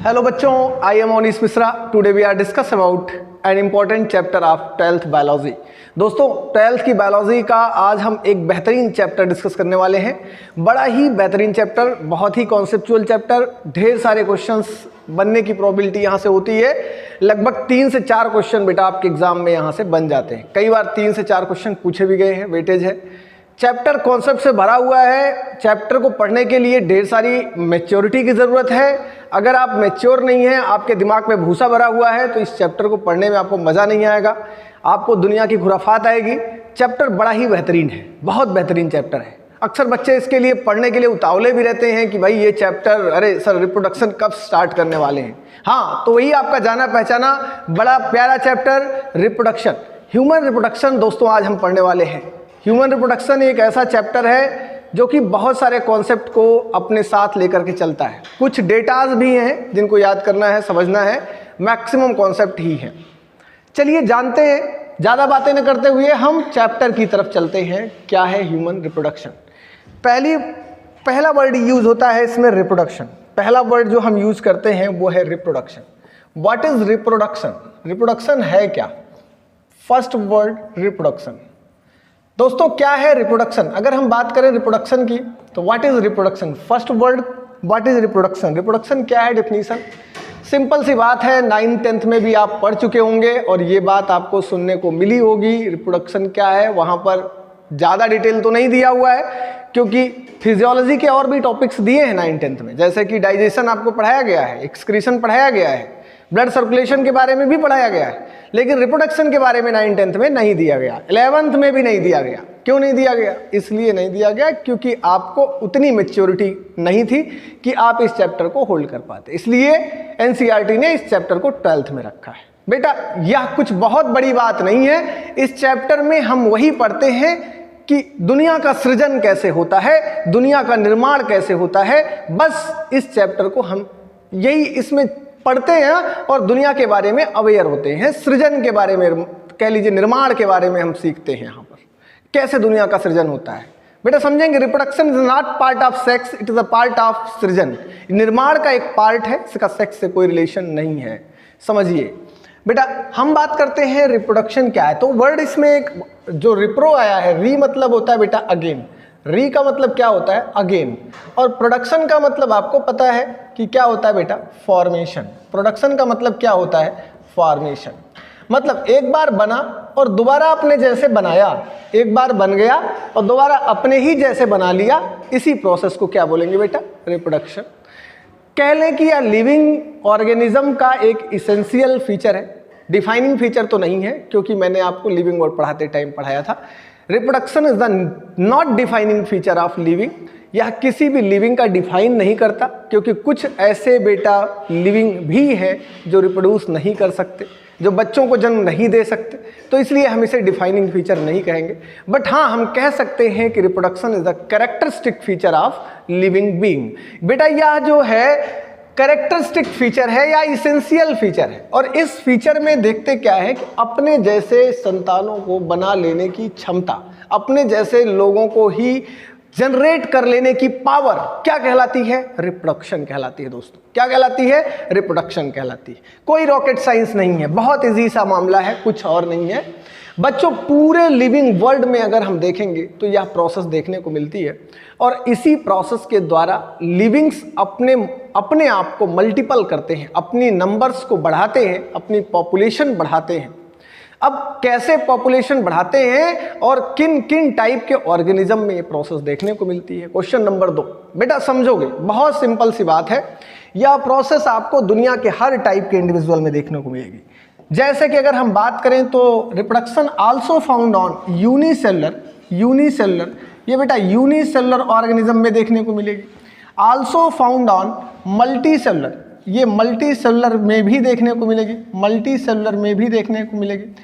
Hello बच्चों, I am Monish Mishra. Today we are discuss about an important chapter of 12th biology. दोस्तों, 12th की biology का आज हम एक बेहतरीन चैप्टर डिस्कस करने वाले हैं। बड़ा ही बेहतरीन चैप्टर, बहुत ही कॉन्सेप्चुअल चैप्टर। ढेर सारे क्वेश्चंस बनने की प्रोबेबिलिटी यहाँ से होती है। लगभग 3 से 4 क्वेश्चन बेटा आपके एग्जाम में यहाँ से बन जाते हैं। कई बार 3 से 4 क्वेश्चन पूछे भी गए हैं, वेटेज है। चैप्टर कॉन्सेप्ट से भरा हुआ है। चैप्टर को पढ़ने के लिए ढेर सारी मैच्योरिटी की ज़रूरत है। अगर आप मैच्योर नहीं हैं, आपके दिमाग में भूसा भरा हुआ है, तो इस चैप्टर को पढ़ने में आपको मज़ा नहीं आएगा, आपको दुनिया की खुराफात आएगी। चैप्टर बड़ा ही बेहतरीन है, बहुत बेहतरीन चैप्टर है। अक्सर बच्चे इसके लिए पढ़ने के लिए उतावले भी रहते हैं कि भाई ये चैप्टर, अरे सर रिप्रोडक्शन कब स्टार्ट करने वाले हैं। हाँ, तो वही आपका जाना पहचाना बड़ा प्यारा चैप्टर रिप्रोडक्शन, ह्यूमन रिप्रोडक्शन दोस्तों आज हम पढ़ने वाले हैं। ह्यूमन रिप्रोडक्शन एक ऐसा चैप्टर है जो कि बहुत सारे कॉन्सेप्ट को अपने साथ लेकर के चलता है। कुछ डेटाज भी हैं जिनको याद करना है, समझना है, मैक्सिमम कॉन्सेप्ट ही हैं। चलिए जानते हैं, ज़्यादा बातें न करते हुए हम चैप्टर की तरफ चलते हैं। क्या है ह्यूमन रिप्रोडक्शन? पहला वर्ड यूज़ होता है इसमें रिप्रोडक्शन। पहला वर्ड जो हम यूज़ करते हैं वो है reproduction. What is reproduction? Reproduction है क्या? First word reproduction. दोस्तों क्या है रिप्रोडक्शन? अगर हम बात करें रिप्रोडक्शन की तो what is reproduction? First word what is reproduction? Reproduction क्या है? डेफिनेशन सिंपल सी बात है, 9th 10th में भी आप पढ़ चुके होंगे और ये बात आपको सुनने को मिली होगी। रिप्रोडक्शन क्या है, वहाँ पर ज़्यादा डिटेल तो नहीं दिया हुआ है क्योंकि फिजियोलॉजी के और भी टॉपिक्स दिए हैं 9th 10th में, जैसे कि डाइजेशन आपको पढ़ाया गया है, एक्सक्रीशन पढ़ाया गया है, ब्लड सर्कुलेशन के बारे में भी पढ़ाया गया है, लेकिन रिप्रोडक्शन के बारे में 9th 10th में नहीं दिया गया, 11th में भी नहीं दिया गया। क्यों नहीं दिया गया? इसलिए नहीं दिया गया क्योंकि आपको उतनी मैच्योरिटी नहीं थी कि आप इस चैप्टर को होल्ड कर पाते। इसलिए एनसीईआरटी ने इस चैप्टर को 12th में रखा है। बेटा यह कुछ बहुत बड़ी बात नहीं है। इस चैप्टर में हम वही पढ़ते हैं कि दुनिया का सृजन कैसे होता है, दुनिया का निर्माण कैसे होता है। बस इस चैप्टर को हम यही इसमें पढ़ते हैं और दुनिया के बारे में अवेयर होते हैं। सृजन के बारे में, कह लीजिए निर्माण के बारे में हम सीखते हैं यहाँ पर, कैसे दुनिया का सृजन होता है। बेटा समझेंगे, reproduction is not part of sex, it is a part of सृजन। निर्माण का एक पार्ट है, इसका सेक्स से कोई रिलेशन नहीं है, समझिए। बेटा हम बात करते हैं रिप्रोडक्शन क्या है, तो वर्ड इसमें एक जो रिप्रो आया है, री मतलब होता है बेटा अगेन, री का मतलब क्या होता है? अगेन। और प्रोडक्शन का मतलब आपको पता है कि क्या होता है बेटा? फॉर्मेशन। प्रोडक्शन का मतलब क्या होता है? फॉर्मेशन। मतलब एक बार बना और दोबारा अपने जैसे बनाया, एक बार बन गया और दोबारा अपने ही जैसे बना लिया, इसी प्रोसेस को क्या बोलेंगे बेटा? रिप्रोडक्शन। कह लें कि यह लिविंग ऑर्गेनिज्म का एक इसेंशियल फीचर है, डिफाइनिंग फीचर तो नहीं है क्योंकि मैंने आपको लिविंग वर्ड पढ़ाते टाइम पढ़ाया था। Reproduction is the not defining feature of living. यह किसी भी लिविंग का डिफाइन नहीं करता क्योंकि कुछ ऐसे बेटा लिविंग भी हैं जो रिप्रोड्यूस नहीं कर सकते, जो बच्चों को जन्म नहीं दे सकते, तो इसलिए हम इसे डिफाइनिंग फीचर नहीं कहेंगे। बट हाँ, हम कह सकते हैं कि reproduction is the characteristic feature of living being. बेटा यह जो है कैरेक्टरिस्टिक फीचर है या इसेंशियल फीचर है, और इस फीचर में देखते क्या है कि अपने जैसे संतानों को बना लेने की क्षमता, अपने जैसे लोगों को ही जनरेट कर लेने की पावर क्या कहलाती है? रिप्रोडक्शन कहलाती है दोस्तों। क्या कहलाती है? रिप्रोडक्शन कहलाती है। कोई रॉकेट साइंस नहीं है, बहुत इजी सा मामला है, कुछ और नहीं है बच्चों। पूरे लिविंग वर्ल्ड में अगर हम देखेंगे तो यह प्रोसेस देखने को मिलती है और इसी प्रोसेस के द्वारा लिविंग्स अपने आप को मल्टीपल करते हैं, अपनी नंबर्स को बढ़ाते हैं, अपनी पॉपुलेशन बढ़ाते हैं। अब कैसे पॉपुलेशन बढ़ाते हैं और किन किन टाइप के ऑर्गेनिज्म में ये प्रोसेस देखने को मिलती है? क्वेश्चन नंबर 2 बेटा समझोगे, बहुत सिंपल सी बात है। यह प्रोसेस आपको दुनिया के हर टाइप के इंडिविजुअल में देखने को मिलेगी। जैसे कि अगर हम बात करें तो reproduction also found on unicellular, ये बेटा यूनिसेलुलर ऑर्गेनिज्म में देखने को मिलेगी। आल्सो फाउंड ऑन मल्टीसेलुलर, ये मल्टीसेलुलर में भी देखने को मिलेगी, मल्टीसेलुलर में भी देखने को मिलेगी।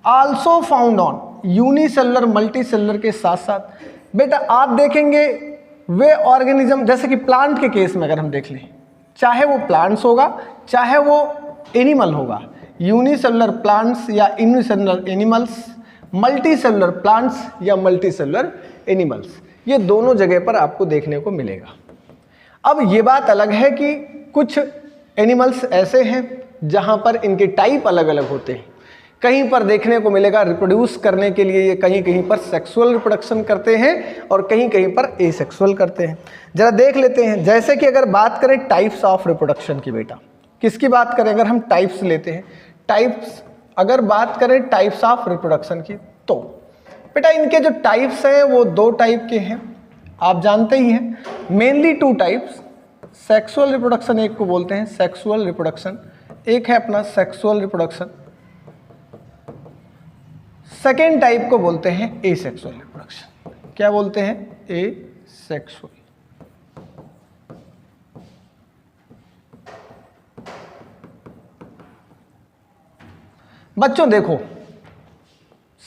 Also found on unicellular, multicellular के साथ साथ बेटा आप देखेंगे वे ऑर्गेनिज्म, जैसे कि प्लांट के केस में अगर हम देख लें, चाहे वो प्लांट्स होगा चाहे वो एनिमल होगा, यूनिसेलुलर प्लांट्स या यूनिसेलुलर एनिमल्स, मल्टीसेलुलर प्लांट्स या मल्टीसेलुलर एनिमल्स, ये दोनों जगह पर आपको देखने को मिलेगा। अब ये बात अलग है कि कुछ एनिमल्स ऐसे हैं जहां पर इनके टाइप अलग अलग होते हैं। कहीं पर देखने को मिलेगा रिप्रोड्यूस करने के लिए ये कहीं कहीं पर सेक्सुअल रिप्रोडक्शन करते हैं और कहीं कहीं पर एसेक्सुअल करते हैं। जरा देख लेते हैं, जैसे कि अगर बात करें टाइप्स ऑफ रिप्रोडक्शन की, बेटा किसकी बात करें, अगर हम टाइप्स लेते हैं, टाइप्स अगर बात करें टाइप्स ऑफ रिप्रोडक्शन की, तो बेटा इनके जो टाइप्स हैं वो 2 टाइप के हैं, आप जानते ही हैं, मेनली 2 टाइप्स। सेक्सुअल रिप्रोडक्शन एक को बोलते हैं सेक्सुअल रिप्रोडक्शन, एक है अपना सेक्सुअल रिप्रोडक्शन। सेकेंड टाइप को बोलते हैं एसेक्सुअल रिप्रोडक्शन। क्या बोलते हैं? एसेक्सुअल। बच्चों देखो,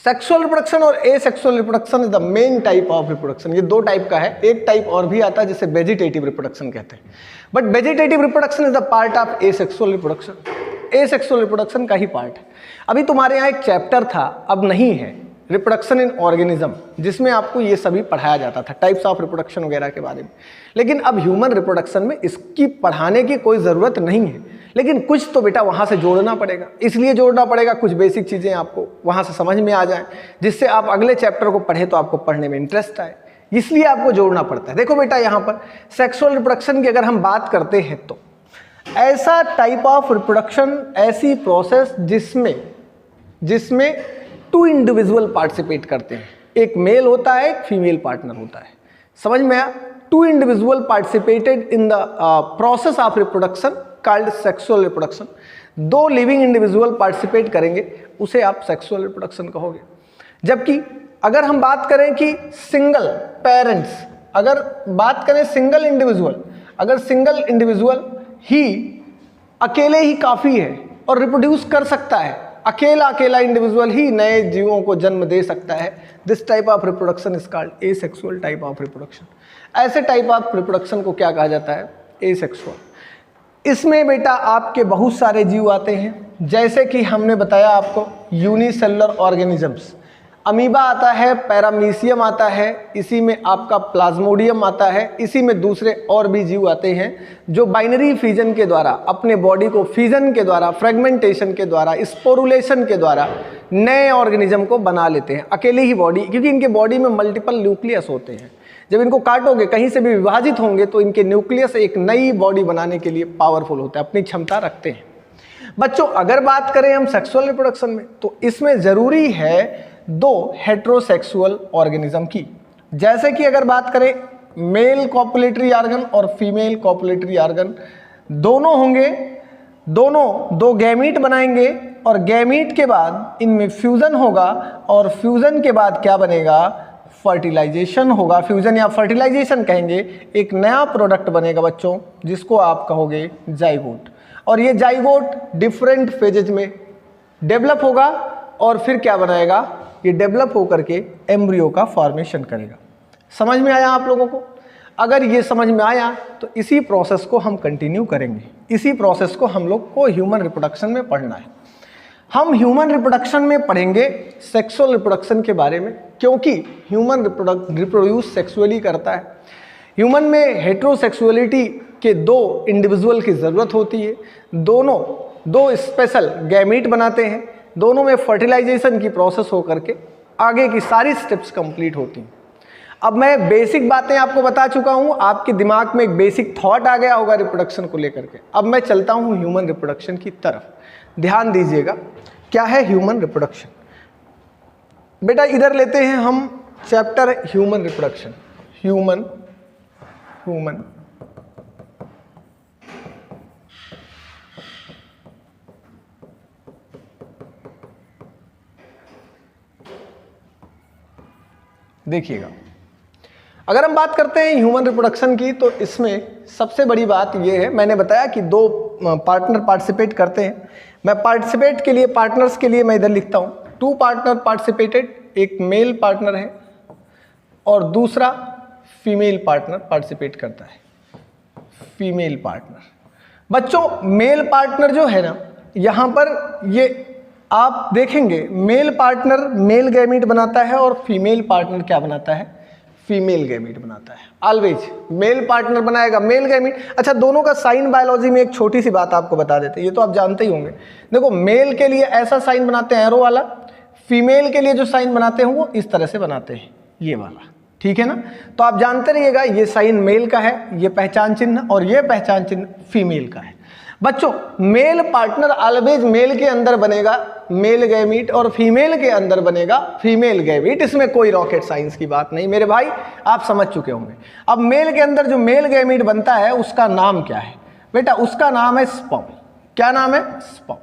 सेक्सुअल रिप्रोडक्शन और asexual reproduction is the main type of reproduction. ये 2 टाइप का है, एक टाइप और भी आता है जिसे वेजिटेटिव रिप्रोडक्शन कहते हैं, but vegetative reproduction is the part of asexual reproduction. Asexual reproduction का ही पार्ट है। अभी तुम्हारे यहाँ एक चैप्टर था, अब नहीं है, रिप्रोडक्शन इन ऑर्गेनिज्म, जिसमें आपको ये सभी पढ़ाया जाता था, टाइप्स ऑफ रिप्रोडक्शन वगैरह के बारे में। लेकिन अब ह्यूमन रिप्रोडक्शन में इसकी पढ़ाने की कोई ज़रूरत नहीं है, लेकिन कुछ तो बेटा वहाँ से जोड़ना पड़ेगा। इसलिए जोड़ना पड़ेगा, कुछ बेसिक चीज़ें आपको वहाँ से समझ में आ जाएं, जिससे आप अगले चैप्टर को पढ़ें तो आपको पढ़ने में इंटरेस्ट आए, इसलिए आपको जोड़ना पड़ता है। देखो बेटा, यहाँ पर सेक्सुअल रिप्रोडक्शन की अगर हम बात करते हैं तो ऐसा टाइप ऑफ रिप्रोडक्शन, ऐसी प्रोसेस जिसमें 2 इंडिविजुअल पार्टिसिपेट करते हैं, एक मेल होता है, एक फीमेल पार्टनर होता है। समझ में आया? 2 individual participated in the process of reproduction called sexual reproduction. 2 living individual participate करेंगे, उसे आप सेक्सुअल रिप्रोडक्शन कहोगे। जबकि अगर हम बात करें कि सिंगल पेरेंट्स, अगर बात करें सिंगल इंडिविजुअल, अगर सिंगल इंडिविजुअल ही अकेले ही काफ़ी है और रिप्रोड्यूस कर सकता है, अकेला इंडिविजुअल ही नए जीवों को जन्म दे सकता है, this type of reproduction is called asexual type of reproduction. ऐसे टाइप ऑफ रिप्रोडक्शन को क्या कहा जाता है? एसेक्सुअल। इसमें बेटा आपके बहुत सारे जीव आते हैं, जैसे कि हमने बताया आपको यूनिसेलुलर ऑर्गेनिजम्स, अमीबा आता है, पैरामीशियम आता है, इसी में आपका प्लाज्मोडियम आता है, इसी में दूसरे और भी जीव आते हैं जो बाइनरी फिजन के द्वारा अपने बॉडी को, फिजन के द्वारा, फ्रेगमेंटेशन के द्वारा, स्पोरुलेशन के द्वारा नए ऑर्गेनिज्म को बना लेते हैं अकेले ही बॉडी, क्योंकि इनके बॉडी में मल्टीपल न्यूक्लियस होते हैं। जब इनको काटोगे, कहीं से भी विभाजित होंगे, तो इनके न्यूक्लियस एक नई बॉडी बनाने के लिए पावरफुल होता है, अपनी क्षमता रखते हैं। बच्चों अगर बात करें हम सेक्सुअल रिप्रोडक्शन में, तो इसमें ज़रूरी है 2 हेट्रोसेक्सुअल ऑर्गेनिज्म की। जैसे कि अगर बात करें मेल कॉपुलेटरी ऑर्गन और फीमेल कॉपुलेटरी ऑर्गन, दोनों होंगे, दोनों 2 गैमीट बनाएंगे और गैमीट के बाद इनमें फ्यूज़न होगा और फ्यूज़न के बाद क्या बनेगा? फर्टिलाइजेशन होगा। फ्यूज़न या फर्टिलाइजेशन कहेंगे, एक नया प्रोडक्ट बनेगा बच्चों, जिसको आप कहोगे जाइगोट। और ये जाइगोट डिफरेंट फेजेज में डेवलप होगा और फिर क्या बनाएगा? ये डेवलप होकर के एम्ब्रियो का फॉर्मेशन करेगा। समझ में आया आप लोगों को? अगर ये समझ में आया तो इसी प्रोसेस को हम कंटिन्यू करेंगे, इसी प्रोसेस को हम लोग को ह्यूमन रिप्रोडक्शन में पढ़ना है। हम ह्यूमन रिप्रोडक्शन में पढ़ेंगे सेक्सुअल रिप्रोडक्शन के बारे में, क्योंकि ह्यूमन रिप्रोड्यूस सेक्सुअली करता है। ह्यूमन में हेट्रोसेक्सुअलिटी के 2 इंडिविजुअल की ज़रूरत होती है, दोनों 2 स्पेशल गैमीट बनाते हैं, दोनों में फर्टिलाइजेशन की प्रोसेस हो करके आगे की सारी स्टेप्स कंप्लीट होती हैं। अब मैं बेसिक बातें आपको बता चुका हूं, आपके दिमाग में एक बेसिक थॉट आ गया होगा रिप्रोडक्शन को लेकर के। अब मैं चलता हूं ह्यूमन रिप्रोडक्शन की तरफ, ध्यान दीजिएगा। क्या है ह्यूमन रिप्रोडक्शन? बेटा इधर लेते हैं हम चैप्टर ह्यूमन रिप्रोडक्शन। ह्यूमन देखिएगा, अगर हम बात करते हैं ह्यूमन रिप्रोडक्शन की, तो इसमें सबसे बड़ी बात यह है, मैंने बताया कि 2 पार्टनर पार्टिसिपेट करते हैं। मैं पार्टिसिपेट के लिए, पार्टनर्स के लिए मैं इधर लिखता हूँ 2 पार्टनर पार्टिसिपेटेड, एक मेल पार्टनर है और दूसरा फीमेल पार्टनर पार्टिसिपेट करता है, फीमेल पार्टनर। बच्चों मेल पार्टनर जो है ना, यहाँ पर ये आप देखेंगे मेल पार्टनर मेल गैमीट बनाता है और फीमेल पार्टनर क्या बनाता है? फीमेल गैमीट बनाता है। ऑलवेज मेल पार्टनर बनाएगा मेल गैमीट। अच्छा, दोनों का साइन बायोलॉजी में एक छोटी सी बात आपको बता देते हैं, ये तो आप जानते ही होंगे। देखो, मेल के लिए ऐसा साइन बनाते हैं एरो वाला, फीमेल के लिए जो साइन बनाते हैं वो इस तरह से बनाते हैं, ये वाला, ठीक है ना। तो आप जानते रहिएगा, ये साइन मेल का है, ये पहचान चिन्ह, और ये पहचान चिन्ह फीमेल का है। बच्चों, मेल पार्टनर ऑलवेज मेल के अंदर बनेगा मेल गैमीट और फीमेल के अंदर बनेगा फीमेल गैमीट। इसमें कोई रॉकेट साइंस की बात नहीं मेरे भाई, आप समझ चुके होंगे। अब मेल के अंदर जो मेल गैमीट बनता है उसका नाम क्या है बेटा? उसका नाम है स्पर्म। क्या नाम है? स्पर्म।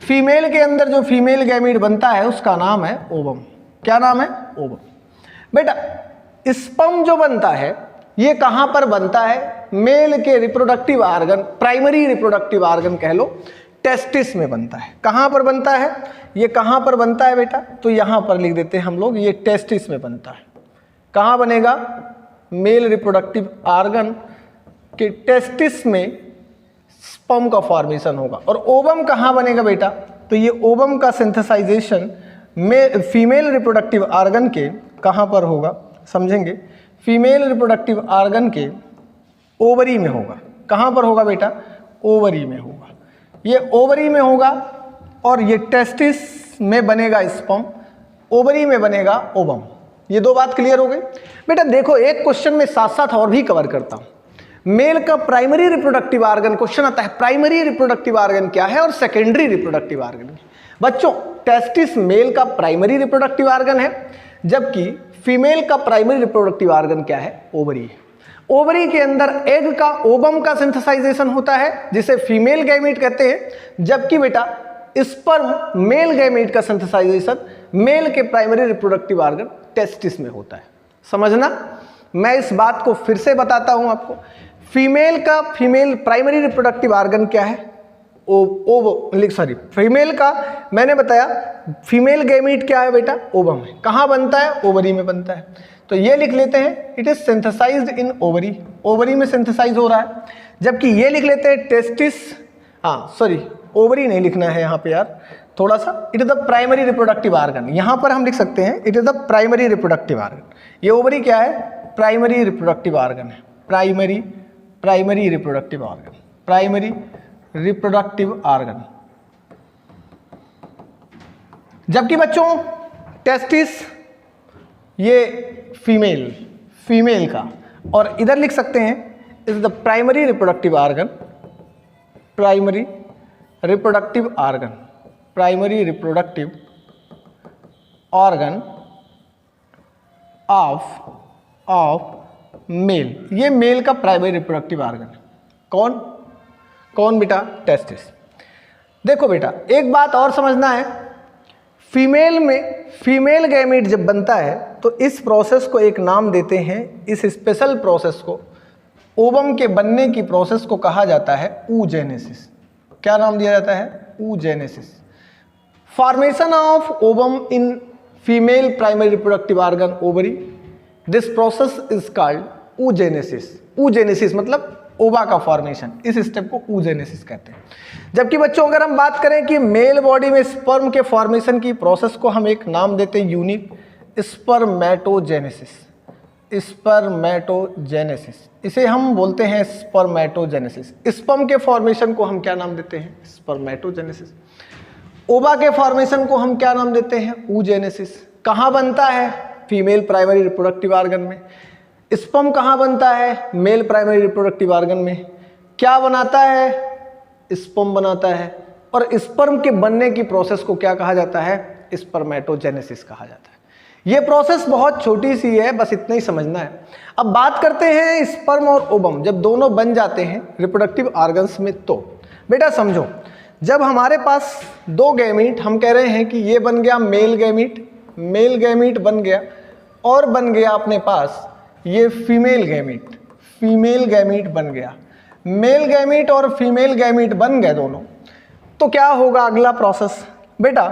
फीमेल के अंदर जो फीमेल गैमीट बनता है उसका नाम है ओवम। क्या नाम है? ओवम। बेटा, स्पर्म जो बनता है ये कहां पर बनता है? मेल के reproductive organ, primary reproductive organ कह लो, टेस्टिस में बनता है। कहां पर बनता है? ये कहां पर बनता है बेटा? तो यहां पर लिख देते हैं हम लोग, ये टेस्टिस में बनता है। कहां बनेगा? मेल रिप्रोडक्टिव आर्गन के टेस्टिस में स्पर्म का फॉर्मेशन होगा। और ओवम कहां बनेगा बेटा? तो ये ओवम का सिंथेसाइजेशन में फीमेल रिप्रोडक्टिव आर्गन के कहां पर होगा? समझेंगे, फीमेल रिप्रोडक्टिव आर्गन के ओवरी में होगा। कहां पर होगा बेटा? ओवरी में होगा। ये ओवरी में होगा और ये टेस्टिस में बनेगा स्पर्म, ओवरी में बनेगा ओवम। ये दो बात क्लियर हो गई बेटा। देखो, एक क्वेश्चन में साथ साथ और भी कवर करता हूं। मेल का प्राइमरी रिप्रोडक्टिव आर्गन क्वेश्चन आता है, प्राइमरी रिप्रोडक्टिव आर्गन क्या है और सेकेंडरी रिप्रोडक्टिव आर्गन। बच्चों, टेस्टिस मेल का प्राइमरी रिप्रोडक्टिव आर्गन है, जबकि फीमेल का प्राइमरी रिप्रोडक्टिव आर्गन क्या है? ओवरी है। ओवरी के अंदर एग का, ओवम का सिंथेसाइजेशन होता है जिसे फीमेल गैमीट कहते हैं, जबकि बेटा स्पर्म मेल गैमीट का सिंथेसाइजेशन मेल के प्राइमरी रिप्रोडक्टिव आर्गन टेस्टिस में होता है। समझना, मैं इस बात को फिर से बताता हूं आपको। फीमेल प्राइमरी रिप्रोडक्टिव आर्गन क्या है? फीमेल का मैंने बताया, फीमेल गैमीट क्या है बेटा? ओवम है। कहां बनता है? ओवरी में बनता है। तो ये लिख लेते हैं, it is synthesised in ovary, ovary में सिंथेसाइज हो रहा है। जबकि ये लिख लेते हैं टेस्टिस, ओवरी नहीं लिखना है यहाँ पे यार, थोड़ा सा, it is the primary reproductive organ. यहाँ पर हम लिख सकते हैं it is the primary reproductive organ. ये ओवरी क्या है? प्राइमरी रिप्रोडक्टिव आर्गन है। Primary reproductive organ, primary reproductive organ. जबकि बच्चों टेस्टिस ये फीमेल का, और इधर लिख सकते हैं is the primary reproductive organ, primary reproductive organ, primary reproductive organ of male. ये मेल का प्राइमरी रिप्रोडक्टिव आर्गन है। कौन बेटा? टेस्टिस। देखो बेटा, एक बात और समझना है, फीमेल गैमीट जब बनता है तो इस प्रोसेस को एक नाम देते हैं, इस स्पेशल प्रोसेस को, ओवम के बनने की प्रोसेस को कहा जाता है oogenesis। क्या नाम दिया जाता है? oogenesis। Formation of ovum in female primary reproductive organ ovary, this process is called oogenesis। oogenesis मतलब ओवा का फॉर्मेशन, इस स्टेप को oogenesis कहते हैं। जबकि बच्चों, अगर हम बात करें कि मेल बॉडी में स्पर्म के फॉर्मेशन की प्रोसेस को हम एक नाम देते हैं यूनिक, स्पर्मेटोजेनेसिस। स्पर्मेटोजेनेसिस, इसे हम बोलते हैं स्पर्मेटोजेनेसिस। स्पर्म के फॉर्मेशन को हम क्या नाम देते हैं? स्पर्मेटोजेनेसिस। ओवा के फॉर्मेशन को हम क्या नाम देते हैं? oogenesis। कहाँ बनता है? फीमेल प्राइमरी रिप्रोडक्टिव आर्गन में। स्पर्म कहाँ बनता है? मेल प्राइमरी रिप्रोडक्टिव आर्गन में। क्या बनाता है? स्पर्म बनाता है। और स्पर्म के बनने की प्रोसेस को क्या कहा जाता है? स्पर्मेटोजेनेसिस कहा जाता है। ये प्रोसेस बहुत छोटी सी है, बस इतना ही समझना है। अब बात करते हैं स्पर्म और ओवम जब दोनों बन जाते हैं रिप्रोडक्टिव ऑर्गन्स में, तो बेटा समझो, जब हमारे पास दो गैमीट, हम कह रहे हैं कि ये बन गया मेल गैमीट बन गया, और बन गया अपने पास ये फीमेल गैमीट बन गया। मेल गैमीट और फीमेल गैमीट बन गए दोनों, तो क्या होगा अगला प्रोसेस? बेटा,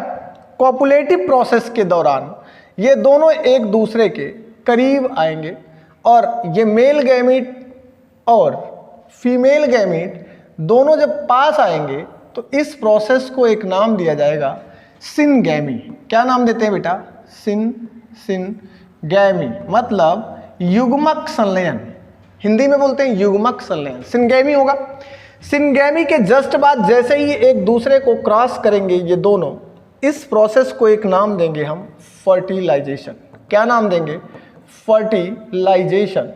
कॉपुलेटिव प्रोसेस के दौरान ये दोनों एक दूसरे के करीब आएंगे, और ये मेल गैमीट और फीमेल गैमीट दोनों जब पास आएंगे तो इस प्रोसेस को एक नाम दिया जाएगा सिनगैमी। क्या नाम देते हैं बेटा? सिनगैमी। मतलब युग्मक संलयन, हिंदी में बोलते हैं युग्मक संलयन। सिनगेमी होगा, सिनगेमी के जस्ट बाद जैसे ही एक दूसरे को क्रॉस करेंगे ये दोनों, इस प्रोसेस को एक नाम देंगे हम फर्टिलाइजेशन। क्या नाम देंगे? फर्टिलाइजेशन।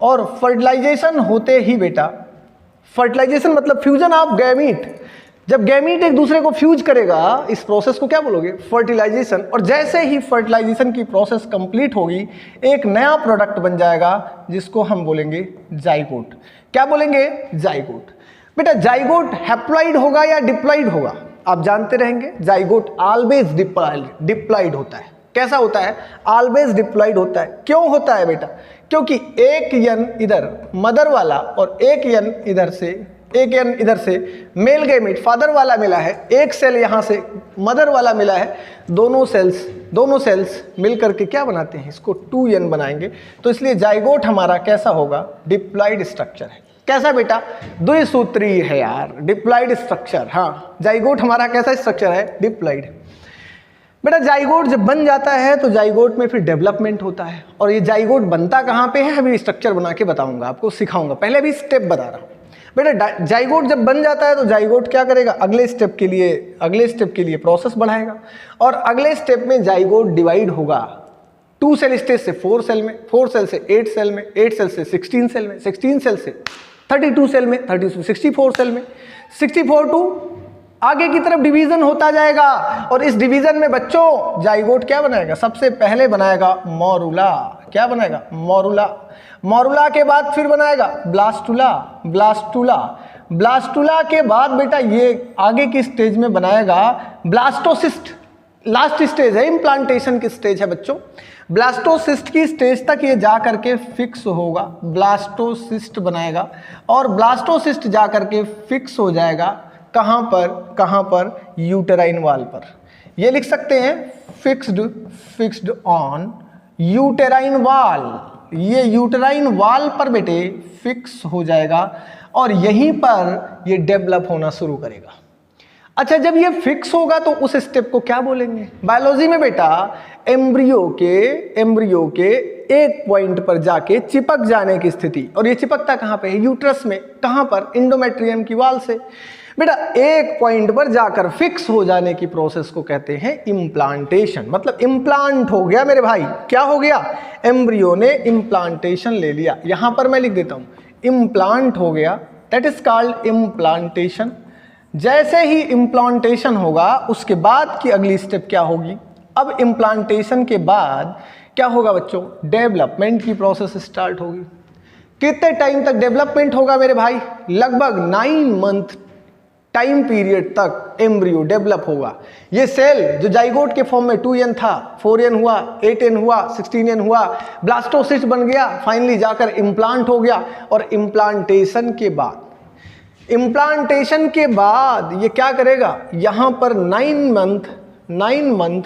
और फर्टिलाइजेशन होते ही बेटा, फर्टिलाइजेशन मतलब फ्यूजन ऑफ गैमीट, जब गैमीट एक दूसरे को फ्यूज करेगा इस प्रोसेस को क्या बोलोगे? फर्टिलाइजेशन। और जैसे ही फर्टिलाइजेशन की प्रोसेस कंप्लीट होगी एक नया प्रोडक्ट बन जाएगा जिसको हम बोलेंगे जाइगोट। क्या बोलेंगे? जाइगोट। बेटा जाइगोट हैप्लॉइड होगा या डिप्लॉइड होगा? आप जानते रहेंगे जाइगोट ऑलवेज डिप्लॉइड होता है। कैसा होता है? ऑलवेज डिप्लॉइड होता है। क्यों होता है बेटा? क्योंकि एक यन इधर मदर वाला और एक यन इधर से मेल गैमेट फादर वाला मिला है, एक सेल यहाँ से मदर वाला मिला है, दोनों सेल्स मिलकर के क्या बनाते हैं? इसको 2n बनाएंगे। तो इसलिए जाइगोट हमारा कैसा होगा? डिप्लॉइड स्ट्रक्चर है। कैसा बेटा? द्विसूत्री है यार, डिप्लॉइड स्ट्रक्चर। हाँ, जाइगोट हमारा कैसा स्ट्रक्चर है? डिप्लॉइड। बेटा जाइगोट जब बन जाता है तो जाइगोट में फिर डेवलपमेंट होता है। और ये जाइगोट बनता कहाँ पे है? अभी स्ट्रक्चर बना के बताऊंगा, आपको सिखाऊंगा, पहले भी स्टेप बता रहा हूँ। बेटा जाइगोट जब बन जाता है तो जाइगोट क्या करेगा? अगले स्टेप के लिए प्रोसेस बढ़ाएगा। और अगले स्टेप में जाइगोट डिवाइड होगा 2 सेल स्टेज से 4 सेल में, 4 सेल से 8 सेल में, 8 सेल से 16 सेल में, 16 सेल से 32 सेल में, 32 से 64 सेल में, 64 टू आगे की तरफ डिवीजन होता जाएगा। और इस डिवीजन में बच्चों जाइगोट क्या बनाएगा? सबसे पहले बनाएगा मोरुला। क्या बनाएगा? मोरुला। मोरुला के बाद फिर बनाएगा ब्लास्टुला। ब्लास्टुला के बाद बेटा ये आगे की स्टेज में बनाएगा ब्लास्टोसिस्ट। लास्ट स्टेज है, इम्प्लांटेशन की स्टेज है बच्चों। ब्लास्टोसिस्ट की स्टेज तक ये जा करके फिक्स होगा, ब्लास्टोसिस्ट बनाएगा। और ब्लास्टोसिस्ट जा करके फिक्स हो जाएगा कहाँ पर? यूटेराइन वाल पर। ये लिख सकते हैं फिक्स्ड ऑन यूटेराइन वाल। ये यूटेराइन वाल पर बेटे फिक्स हो जाएगा और यहीं पर ये डेवलप होना शुरू करेगा। अच्छा, जब ये फिक्स होगा तो उस स्टेप को क्या बोलेंगे? बायोलॉजी में बेटा एम्ब्रियो के एक पॉइंट पर जाके चिपक जाने की स्थिति। और ये चिपकता कहाँ पे है? यूट्रस में। कहाँ पर? इंडोमेट्रियम की वाल से। बेटा एक पॉइंट पर जाकर फिक्स हो जाने की प्रोसेस को कहते हैं इम्प्लांटेशन। मतलब इम्प्लांट हो गया मेरे भाई। क्या हो गया? एम्ब्रियो ने इम्प्लांटेशन ले लिया। यहां पर मैं लिख देता हूं इम्प्लांट हो गया, दैट इज कॉल्ड इम्प्लांटेशन। जैसे ही इम्प्लांटेशन होगा उसके बाद की अगली स्टेप क्या होगी? अब इम्प्लांटेशन के बाद क्या होगा बच्चों? डेवलपमेंट की प्रोसेस स्टार्ट होगी। कितने टाइम तक डेवलपमेंट होगा मेरे भाई? लगभग 9 मंथ टाइम पीरियड तक एम्ब्रियो डेवलप होगा। ये सेल जो जाइगोट के फॉर्म में 2n था, 4n हुआ, 8n हुआ, 16n हुआ, ब्लास्टोसिस्ट बन गया, फाइनली जाकर इम्प्लांट हो गया। और इम्प्लांटेशन के बाद ये क्या करेगा? यहाँ पर 9 मंथ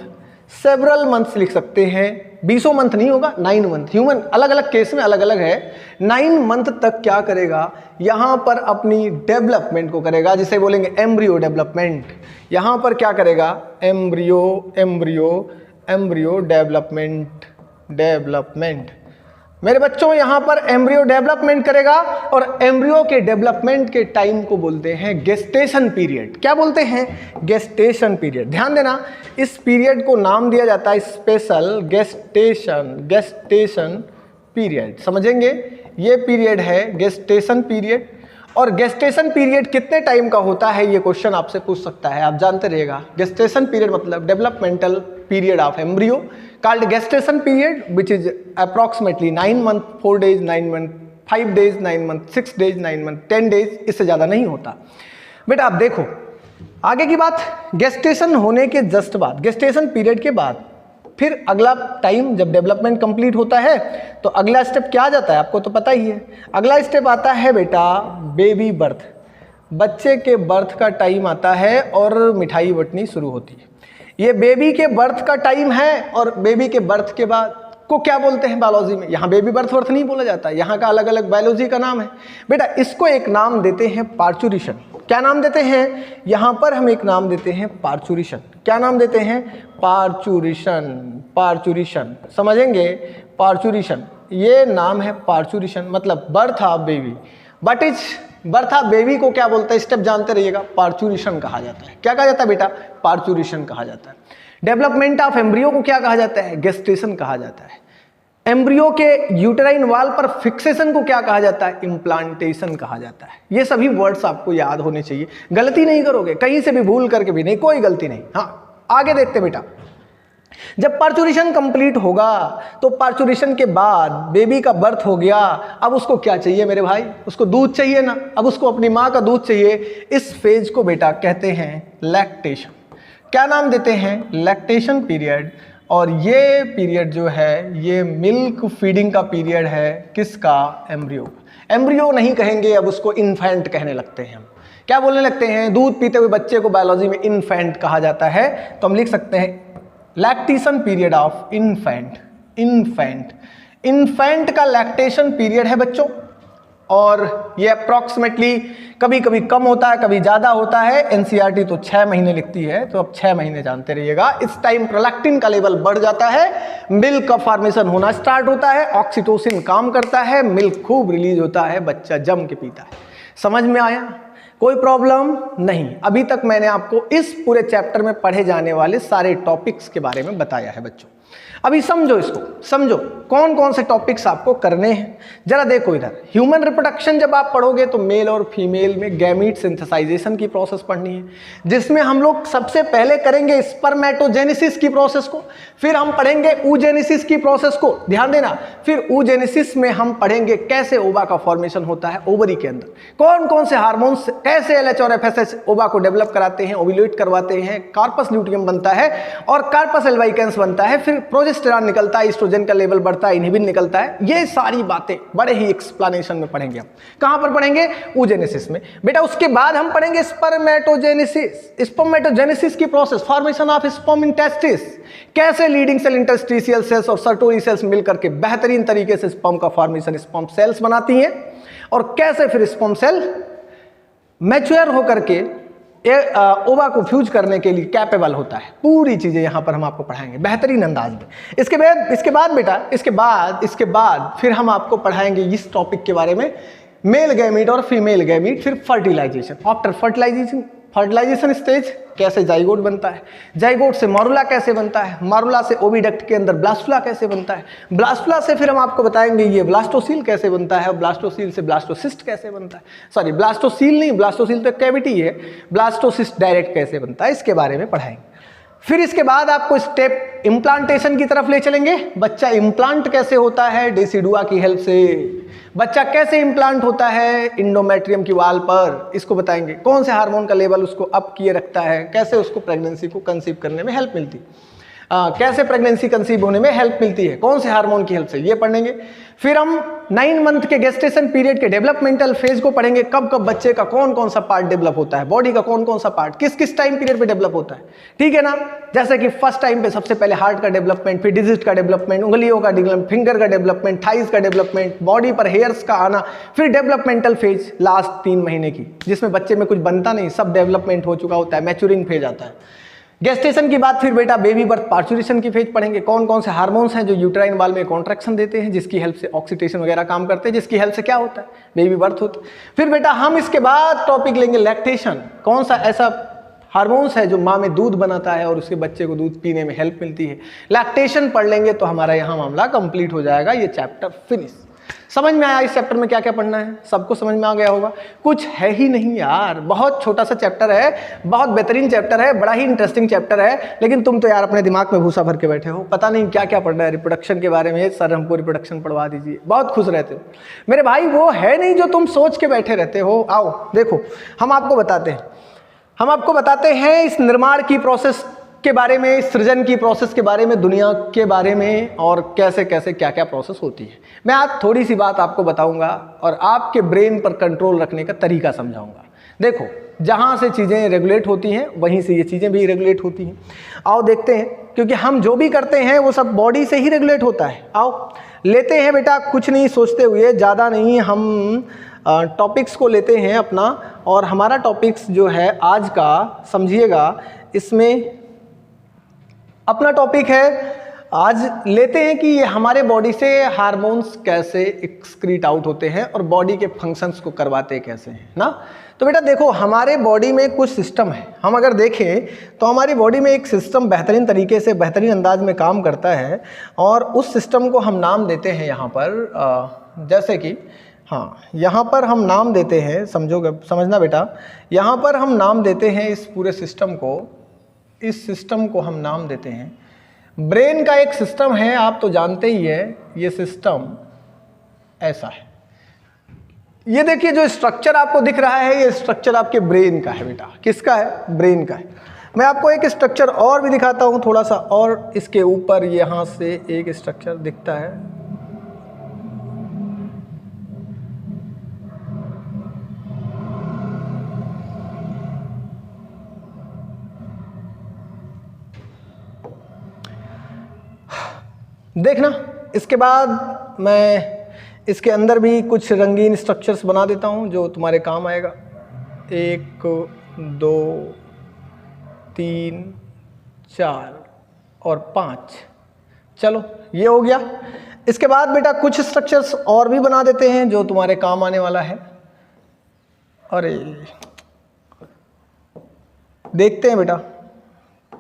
सेवरल मंथ्स लिख सकते हैं, 20 मंथ नहीं होगा, 9 मंथ। ह्यूमन अलग अलग केस में अलग अलग है। 9 मंथ तक क्या करेगा? यहाँ पर अपनी डेवलपमेंट को करेगा, जिसे बोलेंगे एम्ब्रियो डेवलपमेंट। यहाँ पर क्या करेगा? Embryo development. मेरे बच्चों यहाँ पर एम्ब्रियो डेवलपमेंट करेगा और एम्ब्रियो के डेवलपमेंट के टाइम को बोलते हैं गेस्टेशन पीरियड। क्या बोलते हैं? Gestation period. ध्यान देना, इस पीरियड को नाम दिया जाता है स्पेशल गेस्टेशन पीरियड। समझेंगे? ये पीरियड है गेस्टेशन पीरियड। और गेस्टेशन पीरियड कितने टाइम का होता है ये क्वेश्चन आपसे पूछ सकता है, आप जानते रहिएगा। गेस्टेशन पीरियड मतलब developmental period of embryo called gestation period which is approximately 9 month 4 days, 9 month 5 days, 9 month 6 days, 9 month 10 days, इससे ज़्यादा नहीं होता। बेटा आप देखो आगे की बात, गेस्टेशन होने के जस्ट बाद, गेस्टेशन पीरियड के बाद फिर अगला टाइम जब डेवलपमेंट कंप्लीट होता है तो अगला स्टेप क्या आ जाता है? आपको तो पता ही है। अगला स्टेप आता है बेटा बेबी बर्थ। बच्चे के बर्थ का टाइम आता है और मिठाई बंटनी शुरू होती है। ये बेबी के बर्थ का टाइम है। और बेबी के बर्थ के बाद को क्या बोलते हैं बायोलॉजी में? यहाँ बेबी बर्थ वर्थ नहीं बोला जाता, यहाँ का अलग अलग बायोलॉजी का नाम है। बेटा इसको एक नाम देते हैं पार्चुरेशन। क्या नाम देते हैं? यहाँ पर हम एक नाम देते हैं पार्चुरेशन। क्या नाम देते हैं? पार्चुरेशन। समझेंगे? पार्चुरेशन। ये नाम है पार्चुरेशन, मतलब birth of baby. But is birth of baby को क्या बोलते हैं, स्टेप जानते रहिएगा, पार्चुरेशन कहा जाता है। क्या कहा जाता है बेटा, पार्चुरेशन कहा जाता है। डेवलपमेंट ऑफ एम्ब्रियो को क्या कहा जाता है, गेस्टेशन कहा जाता है। एम्ब्रियो के यूटेराइन वाल पर फिक्सेशन को क्या कहा जाता है, इम्प्लांटेशन कहा जाता है। ये सभी वर्ड्स आपको याद होने चाहिए, गलती नहीं करोगे, कहीं से भी भूल करके भी नहीं, कोई गलती नहीं। हाँ आगे देखते बेटा, जब पार्चुरेशन कंप्लीट होगा तो पार्चुरेशन के बाद बेबी का बर्थ हो गया, अब उसको क्या चाहिए मेरे भाई, उसको दूध चाहिए ना, अब उसको अपनी माँ का दूध चाहिए। इस फेज को बेटा कहते हैं लैक्टेशन। क्या नाम देते हैं, लैक्टेशन पीरियड। और ये पीरियड जो है ये मिल्क फीडिंग का पीरियड है, किसका, एम्ब्रियो का। एम्ब्रियो नहीं कहेंगे, अब उसको इन्फेंट कहने लगते हैं हम। क्या बोलने लगते हैं, दूध पीते हुए बच्चे को बायोलॉजी में इन्फेंट कहा जाता है। तो हम लिख सकते हैं lactation period of infant. Infant का लैक्टेशन पीरियड है बच्चों, और ये अप्रॉक्सीमेटली कभी कभी कम होता है, कभी ज़्यादा होता है। एनसीईआरटी तो 6 महीने लिखती है, तो अब 6 महीने जानते रहिएगा। इस टाइम प्रोलैक्टिन का लेवल बढ़ जाता है, मिल्क का फॉर्मेशन होना स्टार्ट होता है, ऑक्सीटोसिन काम करता है, मिल्क खूब रिलीज होता है, बच्चा जम के पीता है। समझ में आया, कोई प्रॉब्लम नहीं। अभी तक मैंने आपको इस पूरे चैप्टर में पढ़े जाने वाले सारे टॉपिक्स के बारे में बताया है बच्चों। अभी समझो इसको, समझो कौन कौन से टॉपिक्स आपको करने हैं। जरा देखो इधर, ह्यूमन रिप्रोडक्शन जब आप पढ़ोगे तो मेल और फीमेल में गैमीट सिंथेसाइजेशन की प्रोसेस पढ़नी है, जिसमें हम लोग सबसे पहले करेंगे स्पर्मेटोजेनेसिस की प्रोसेस को, फिर हम पढ़ेंगे oogenesis की प्रोसेस को, ध्यान देना। फिर oogenesis में हम पढ़ेंगे कैसे ओवा का फॉर्मेशन होता है ओवरी के अंदर, कौन कौन से हार्मोन्स कैसे LH और FSH ओवा को डेवलप कराते हैं, ओव्यूलेट करवाते हैं, कार्पस ल्यूटियम बनता है और कार्पस एल्बाइकेंस बनता है, फिर प्रोजेस्टेरॉन निकलता है, एस्ट्रोजन का लेवल बढ़ता है, इनहिबिन निकलता है। ये सारी बातें बड़े ही एक्सप्लेनेशन में पढ़ेंगे हम। कहां पर पढ़ेंगे, oogenesis में बेटा। उसके बाद हम पढ़ेंगे स्पर्मेटोजेनेसिस। स्पर्मेटोजेनेसिस की process, formation of sperm in testis, कैसे लीडिंग सेल, इंटरस्टिशियल सेल्स और सर्टोरी सेल्स मिलकर के बेहतरीन तरीके से स्पर्म का फॉर्मेशन, स्पर्म सेल्स बनाती हैं, और कैसे फिर स्पर्म सेल मैच्योर होकर के ओवा को फ्यूज करने के लिए कैपेबल होता है। पूरी चीजें यहां पर हम आपको पढ़ाएंगे बेहतरीन अंदाज में। इसके बाद बेटा, इसके बाद फिर हम आपको पढ़ाएंगे इस टॉपिक के बारे में, मेल गैमीट और फीमेल गैमीट, फिर फर्टिलाइजेशन। आफ्टर फर्टिलाइजेशन स्टेज कैसे जाइगोट बनता है, जाइगोट से मारुला कैसे बनता है, मारुला से ओविडक्ट के अंदर ब्लास्टुला कैसे बनता है, ब्लास्टुला से फिर हम आपको बताएंगे ये ब्लास्टोसील कैसे बनता है, और ब्लास्टोसील से ब्लास्टोसिस्ट कैसे बनता है। सॉरी, ब्लास्टोसील नहीं, ब्लास्टोसील तो कैविटी है, ब्लास्टोसिस्ट डायरेक्ट कैसे बनता है, इसके बारे में पढ़ाएंगे। फिर इसके बाद आपको स्टेप इम्प्लांटेशन की तरफ ले चलेंगे। बच्चा इम्प्लांट कैसे होता है, डेसिडुआ की हेल्प से। बच्चा कैसे इम्प्लांट होता है, इंडोमेट्रियम की वाल पर, इसको बताएंगे। कौन से हार्मोन का लेवल उसको अप किए रखता है, कैसे उसको प्रेगनेंसी को कंसीव करने में हेल्प मिलती है, कैसे प्रेगनेंसी कंसीव होने में हेल्प मिलती है, कौन से हार्मोन की हेल्प से, ये पढ़ेंगे। फिर हम 9 मंथ के गेस्टेशन पीरियड के डेवलपमेंटल फेज को पढ़ेंगे, कब कब बच्चे का कौन कौन सा पार्ट डेवलप होता है, बॉडी का कौन कौन सा पार्ट किस किस टाइम पीरियड पे डेवलप होता है, ठीक है ना। जैसे कि फर्स्ट टाइम पे सबसे पहले हार्ट का डेवलपमेंट, फिर डिजिट का डेवलपमेंट, उंगलियों का डेवलपमेंट, फिंगर का डेवलपमेंट, थाइज का डेवलपमेंट, बॉडी पर हेयर्स का आना, फिर डेवलपमेंटल फेज लास्ट 3 महीने की, जिसमें बच्चे में कुछ बनता नहीं, सब डेवलपमेंट हो चुका होता है, मैच्योरिंग फेज आता है। गेस्टेशन की बात फिर बेटा बेबी बर्थ पार्चुरेशन की फेज पढ़ेंगे, कौन कौन से हार्मोन्स हैं जो यूट्राइन वाल में कॉन्ट्रैक्शन देते हैं, जिसकी हेल्प से ऑक्सीटेशन वगैरह काम करते हैं, जिसकी हेल्प से क्या होता है, बेबी बर्थ होती है। फिर बेटा हम इसके बाद टॉपिक लेंगे लैक्टेशन, कौन सा ऐसा हार्मोन्स है जो माँ में दूध बनाता है और उसके बच्चे को दूध पीने में हेल्प मिलती है। लैक्टेशन पढ़ लेंगे तो हमारा यहाँ मामला कंप्लीट हो जाएगा, ये चैप्टर फिनिश। समझ में आया इस चैप्टर में क्या क्या पढ़ना है, सबको समझ में आ गया होगा। कुछ है ही नहीं यार, बहुत छोटा सा चैप्टर है, बहुत बेहतरीन चैप्टर है, बड़ा ही इंटरेस्टिंग चैप्टर है, लेकिन तुम तो यार अपने दिमाग में भूसा भर के बैठे हो, पता नहीं क्या क्या पढ़ना है रिप्रोडक्शन के बारे में। सर हमको रिप्रोडक्शन पढ़वा दीजिए, बहुत खुश रहते हो मेरे भाई, वो है नहीं जो तुम सोच के बैठे रहते हो। आओ देखो, हम आपको बताते हैं इस निर्माण की प्रोसेस के बारे में, सृजन की प्रोसेस के बारे में, दुनिया के बारे में, और कैसे कैसे क्या क्या प्रोसेस होती है। मैं आज थोड़ी सी बात आपको बताऊंगा और आपके ब्रेन पर कंट्रोल रखने का तरीका समझाऊंगा। देखो, जहां से चीज़ें रेगुलेट होती हैं वहीं से ये चीज़ें भी रेगुलेट होती हैं। आओ देखते हैं, क्योंकि हम जो भी करते हैं वो सब बॉडी से ही रेगुलेट होता है। आओ लेते हैं बेटा, कुछ नहीं सोचते हुए, ज़्यादा नहीं, हम टॉपिक्स को लेते हैं अपना, और हमारा टॉपिक्स जो है आज का, समझिएगा, इसमें अपना टॉपिक है आज लेते हैं कि ये हमारे बॉडी से हार्मोन्स कैसे एक्सक्रीट आउट होते हैं और बॉडी के फंक्शंस को करवाते कैसे हैं ना। तो बेटा देखो, हमारे बॉडी में कुछ सिस्टम है। हम अगर देखें तो हमारी बॉडी में एक सिस्टम बेहतरीन तरीके से बेहतरीन अंदाज में काम करता है और उस सिस्टम को हम नाम देते हैं यहाँ पर जैसे कि हाँ, यहाँ पर हम नाम देते हैं, समझना बेटा, यहाँ पर हम नाम देते हैं इस पूरे सिस्टम को, इस सिस्टम को हम नाम देते हैं ब्रेन का एक सिस्टम है, आप तो जानते ही है। ये सिस्टम ऐसा है। ये देखिए जो स्ट्रक्चर आपको दिख रहा है, ये स्ट्रक्चर आपके ब्रेन का है बेटा। किसका है? ब्रेन का है। मैं आपको एक स्ट्रक्चर और भी दिखाता हूँ थोड़ा सा, और इसके ऊपर यहाँ से एक स्ट्रक्चर दिखता है। देखना, इसके बाद मैं इसके अंदर भी कुछ रंगीन स्ट्रक्चर्स बना देता हूँ जो तुम्हारे काम आएगा। 1 2 3 4 और 5। चलो ये हो गया। इसके बाद बेटा कुछ स्ट्रक्चर्स और भी बना देते हैं जो तुम्हारे काम आने वाला है। अरे देखते हैं बेटा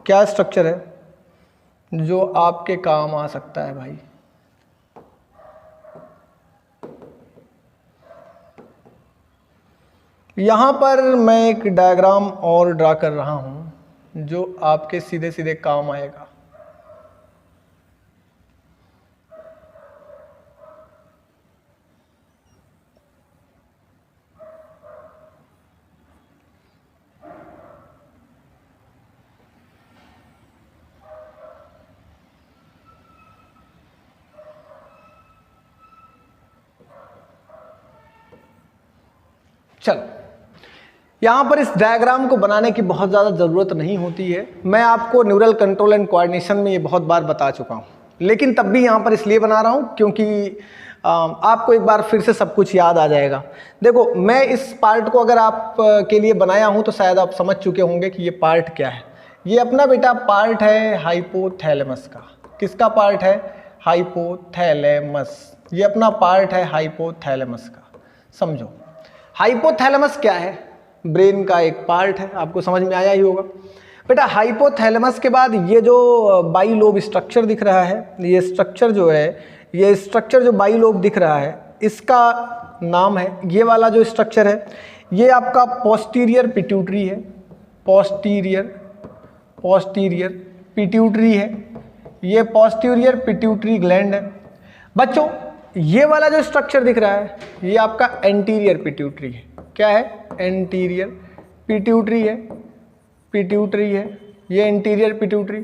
क्या स्ट्रक्चर है जो आपके काम आ सकता है भाई। यहाँ पर मैं एक डायग्राम और ड्रा कर रहा हूँ जो आपके सीधे सीधे काम आएगा। चलो, यहाँ पर इस डायग्राम को बनाने की बहुत ज़्यादा ज़रूरत नहीं होती है। मैं आपको न्यूरल कंट्रोल एंड कोऑर्डिनेशन में ये बहुत बार बता चुका हूँ, लेकिन तब भी यहाँ पर इसलिए बना रहा हूँ क्योंकि आपको एक बार फिर से सब कुछ याद आ जाएगा। देखो, मैं इस पार्ट को अगर आप के लिए बनाया हूँ तो शायद आप समझ चुके होंगे कि ये पार्ट क्या है। ये अपना बेटा पार्ट है हाइपोथैलेमस का। किसका पार्ट है? हाइपोथैलेमस। ये अपना पार्ट है हाइपोथैलेमस का। समझो, हाइपोथैलेमस क्या है? ब्रेन का एक पार्ट है। आपको समझ में आया ही होगा बेटा। हाइपोथैलेमस के बाद ये जो बाइलोब स्ट्रक्चर दिख रहा है, ये स्ट्रक्चर जो है, ये स्ट्रक्चर जो बाइलोब दिख रहा है, इसका नाम है, ये वाला जो स्ट्रक्चर है ये आपका पोस्टीरियर पिट्यूटरी है। पोस्टीरियर पिट्यूटरी है। ये पोस्टीरियर पिट्यूटरी ग्लैंड है। बच्चों, ये वाला जो स्ट्रक्चर दिख रहा है ये आपका एंटीरियर पिट्यूटरी है। क्या है? एंटीरियर पिट्यूटरी है। ये एंटीरियर पिट्यूटरी।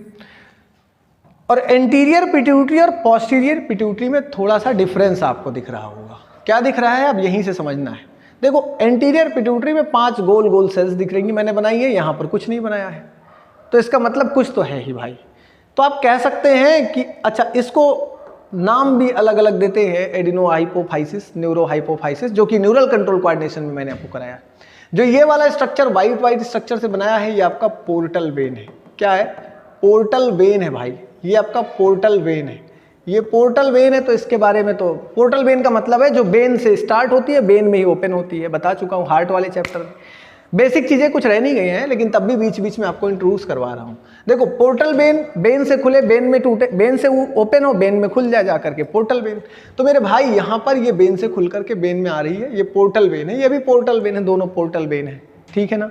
और एंटीरियर पिट्यूटरी और पोस्टीरियर पिट्यूटरी में थोड़ा सा डिफरेंस आपको दिख रहा होगा। क्या दिख रहा है? अब यहीं से समझना है। देखो, एंटीरियर पिट्यूटरी में 5 गोल गोल सेल्स दिख रही, मैंने बनाई है, यहाँ पर कुछ नहीं बनाया है, तो इसका मतलब कुछ तो है ही भाई। तो आप कह सकते हैं कि अच्छा, इसको नाम भी अलग अलग देते हैं, एडिनो हाइपोफाइसिस, न्यूरो हाइपोफाइसिस, जो कि न्यूरल कंट्रोल कोऑर्डिनेशन में मैंने आपको कराया। जो ये वाला स्ट्रक्चर वाइट स्ट्रक्चर से बनाया है, ये आपका पोर्टल वेन है। क्या है? पोर्टल वेन है भाई। ये आपका पोर्टल वेन है। ये पोर्टल वेन है, तो इसके बारे में, तो पोर्टल वेन का मतलब है जो वेन से स्टार्ट होती है, वेन में ही ओपन होती है। बता चुका हूँ हार्ट वाले चैप्टर में। बेसिक चीज़ें कुछ रह नहीं गई हैं, लेकिन तब भी बीच बीच में आपको इंट्रोड्यूस करवा रहा हूँ। देखो, पोर्टल वेन, वेन से खुले वेन में टूटे, वेन से ओपन हो वेन में खुल जा करके पोर्टल वेन। तो मेरे भाई यहाँ पर ये वेन से खुल करके वेन में आ रही है, ये पोर्टल वेन है, ये भी पोर्टल वेन है, दोनों पोर्टल वेन है। ठीक है ना?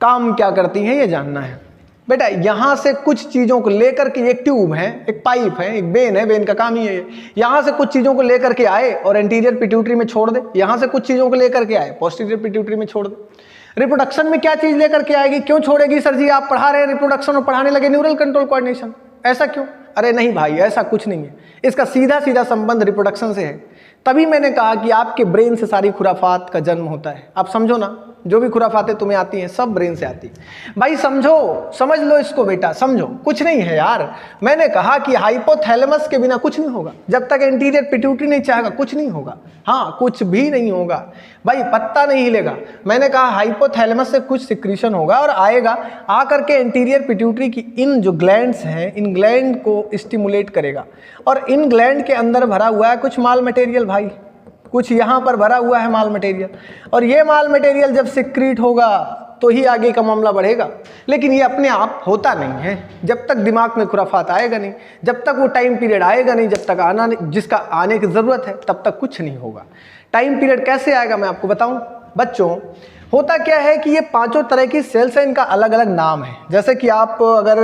काम क्या करती है ये जानना है बेटा। यहाँ से कुछ चीज़ों को लेकर के, एक ट्यूब है, एक पाइप है, एक वेन है, वेन का काम ही है। यहाँ से कुछ चीज़ों को लेकर के आए और एंटीरियर पिट्यूटरी में छोड़ दे। यहाँ से कुछ चीज़ों को लेकर के आए, पोस्टीरियर पिट्यूटरी में छोड़ दे। रिप्रोडक्शन में क्या चीज़ लेकर के आएगी? क्यों छोड़ेगी सर जी? आप पढ़ा रहे हैं रिप्रोडक्शन और पढ़ाने लगे न्यूरल कंट्रोल कोऑर्डिनेशन, ऐसा क्यों? अरे नहीं भाई, ऐसा कुछ नहीं है। इसका सीधा सीधा संबंध रिप्रोडक्शन से है। तभी मैंने कहा कि आपके ब्रेन से सारी खुराफात का जन्म होता है। आप समझो ना, जो भी खुराफाते तुम्हें आती हैं सब ब्रेन से आती है। भाई समझो, समझ लो इसको बेटा, समझो, कुछ नहीं है यार। मैंने कहा कि हाइपोथैलेमस के बिना कुछ नहीं होगा, जब तक एंटीरियर पिट्यूटरी नहीं चाहेगा कुछ नहीं होगा। हाँ, कुछ भी नहीं होगा भाई, पत्ता नहीं हिलेगा। मैंने कहा हाइपोथैलेमस से कुछ सिक्रीशन होगा और आएगा, आकर के एंटीरियर पिट्यूटरी की इन जो ग्लैंड्स हैं, इन ग्लैंड को स्टिमुलेट करेगा। और इन ग्लैंड के अंदर भरा हुआ है कुछ माल मटेरियल भाई, कुछ यहाँ पर भरा हुआ है माल मटेरियल, और ये माल मटेरियल जब सिक्रीट होगा तो ही आगे का मामला बढ़ेगा। लेकिन ये अपने आप होता नहीं है, जब तक दिमाग में खुराफात आएगा नहीं, जब तक वो टाइम पीरियड आएगा नहीं, जब तक आना नहीं, जिसका आने की ज़रूरत है, तब तक कुछ नहीं होगा। टाइम पीरियड कैसे आएगा मैं आपको बताऊं बच्चों। होता क्या है कि ये पांचों तरह की सेल्स हैं, इनका अलग अलग नाम है। जैसे कि आप अगर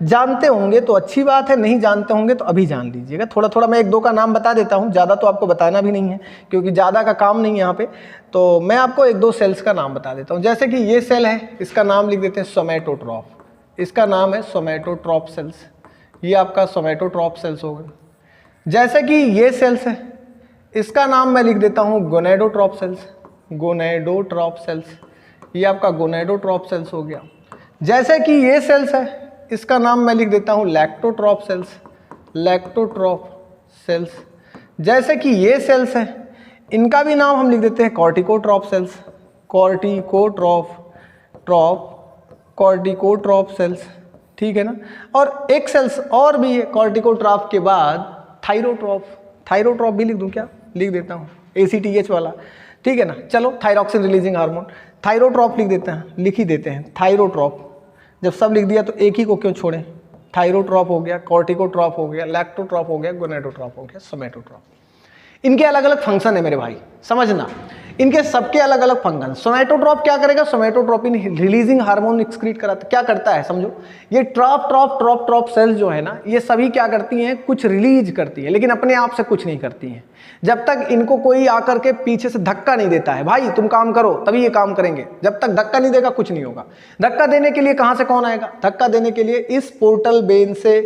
जानते होंगे तो अच्छी बात है, नहीं जानते होंगे तो अभी जान लीजिएगा। थोड़ा थोड़ा मैं एक दो का नाम बता देता हूँ, ज़्यादा तो आपको बताना भी नहीं है क्योंकि ज़्यादा का काम नहीं है यहाँ पे। तो मैं आपको एक दो सेल्स का नाम बता देता हूँ। जैसे कि ये सेल है, इसका नाम लिख देते हैं सोमैटोट्रॉफ, इसका नाम है सोमैटोट्रॉफ सेल्स, ये आपका सोमैटोट्रॉफ सेल्स हो गए। जैसे कि ये सेल्स है, इसका नाम मैं लिख देता हूँ गोनेडोट्रॉफ सेल्स, गोनेडोट्रॉफ सेल्स, ये आपका गोनेडोट्रॉफ सेल्स हो गया। जैसे कि ये सेल्स है, इसका नाम मैं लिख देता हूँ लैक्टोट्रॉफ सेल्स, लैक्टोट्रॉफ सेल्स। जैसे कि ये सेल्स हैं, इनका भी नाम हम लिख देते हैं कॉर्टिकोट्रॉफ सेल्स, कॉर्टिकोट्रॉफ सेल्स, ठीक है ना। और एक सेल्स और भी है कॉर्टिकोट्रॉफ के बाद, थायरोट्रॉफ, थायरोट्रॉफ भी लिख दूं क्या? लिख देता हूँ, ACTH वाला, ठीक है ना। चलो, थायरॉक्सिन रिलीजिंग हार्मोन, थायरोट्रॉफ लिख देते हैं, लिख ही देते हैं थायरोट्रॉफ। जब सब लिख दिया तो एक ही को क्यों छोड़ें? थायरोट्रॉफ हो गया, कॉर्टिकोट्रॉफ हो गया, लैक्टोट्रॉफ हो गया, गोनेडोट्रॉफ हो गया, सोमैटोट्रॉफ। इनके अलग अलग फंक्शन है मेरे भाई, समझना, इनके सबके अलग अलग फंक्शन। सोमैटोट्रॉफ क्या करेगा? सोमैटोट्रोपिन रिलीजिंग हार्मोन एक्सक्रीट कराता, क्या करता है समझो। ये ट्रॉफ सेल्स जो है ना, ये सभी क्या करती हैं? कुछ रिलीज करती है, लेकिन अपने आप से कुछ नहीं करती हैं। जब तक इनको कोई आकर के पीछे से धक्का नहीं देता है, भाई तुम काम करो तभी ये काम करेंगे, जब तक धक्का नहीं देगा कुछ नहीं होगा। धक्का देने के लिए कहां से कौन आएगा? धक्का देने के लिए इस पोर्टल बेन से,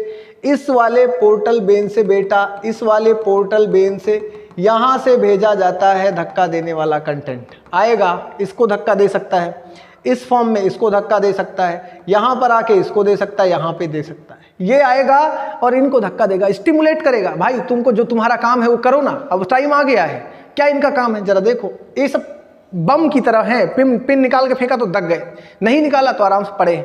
इस वाले पोर्टल बेन से बेटा, इस वाले पोर्टल बेन से यहां से भेजा जाता है धक्का देने वाला कंटेंट आएगा। इसको धक्का दे सकता है, इस फॉर्म में इसको धक्का दे सकता है, यहां पर आके इसको दे सकता है, यहां पे दे सकता है। ये आएगा और इनको धक्का देगा, स्टिमुलेट करेगा। भाई तुमको जो तुम्हारा काम है वो करो ना, अब टाइम आ गया है। क्या इनका काम है जरा देखो, ये सब बम की तरह है, पिन निकाल के फेंका तो दग गए, नहीं निकाला तो आराम से पड़े।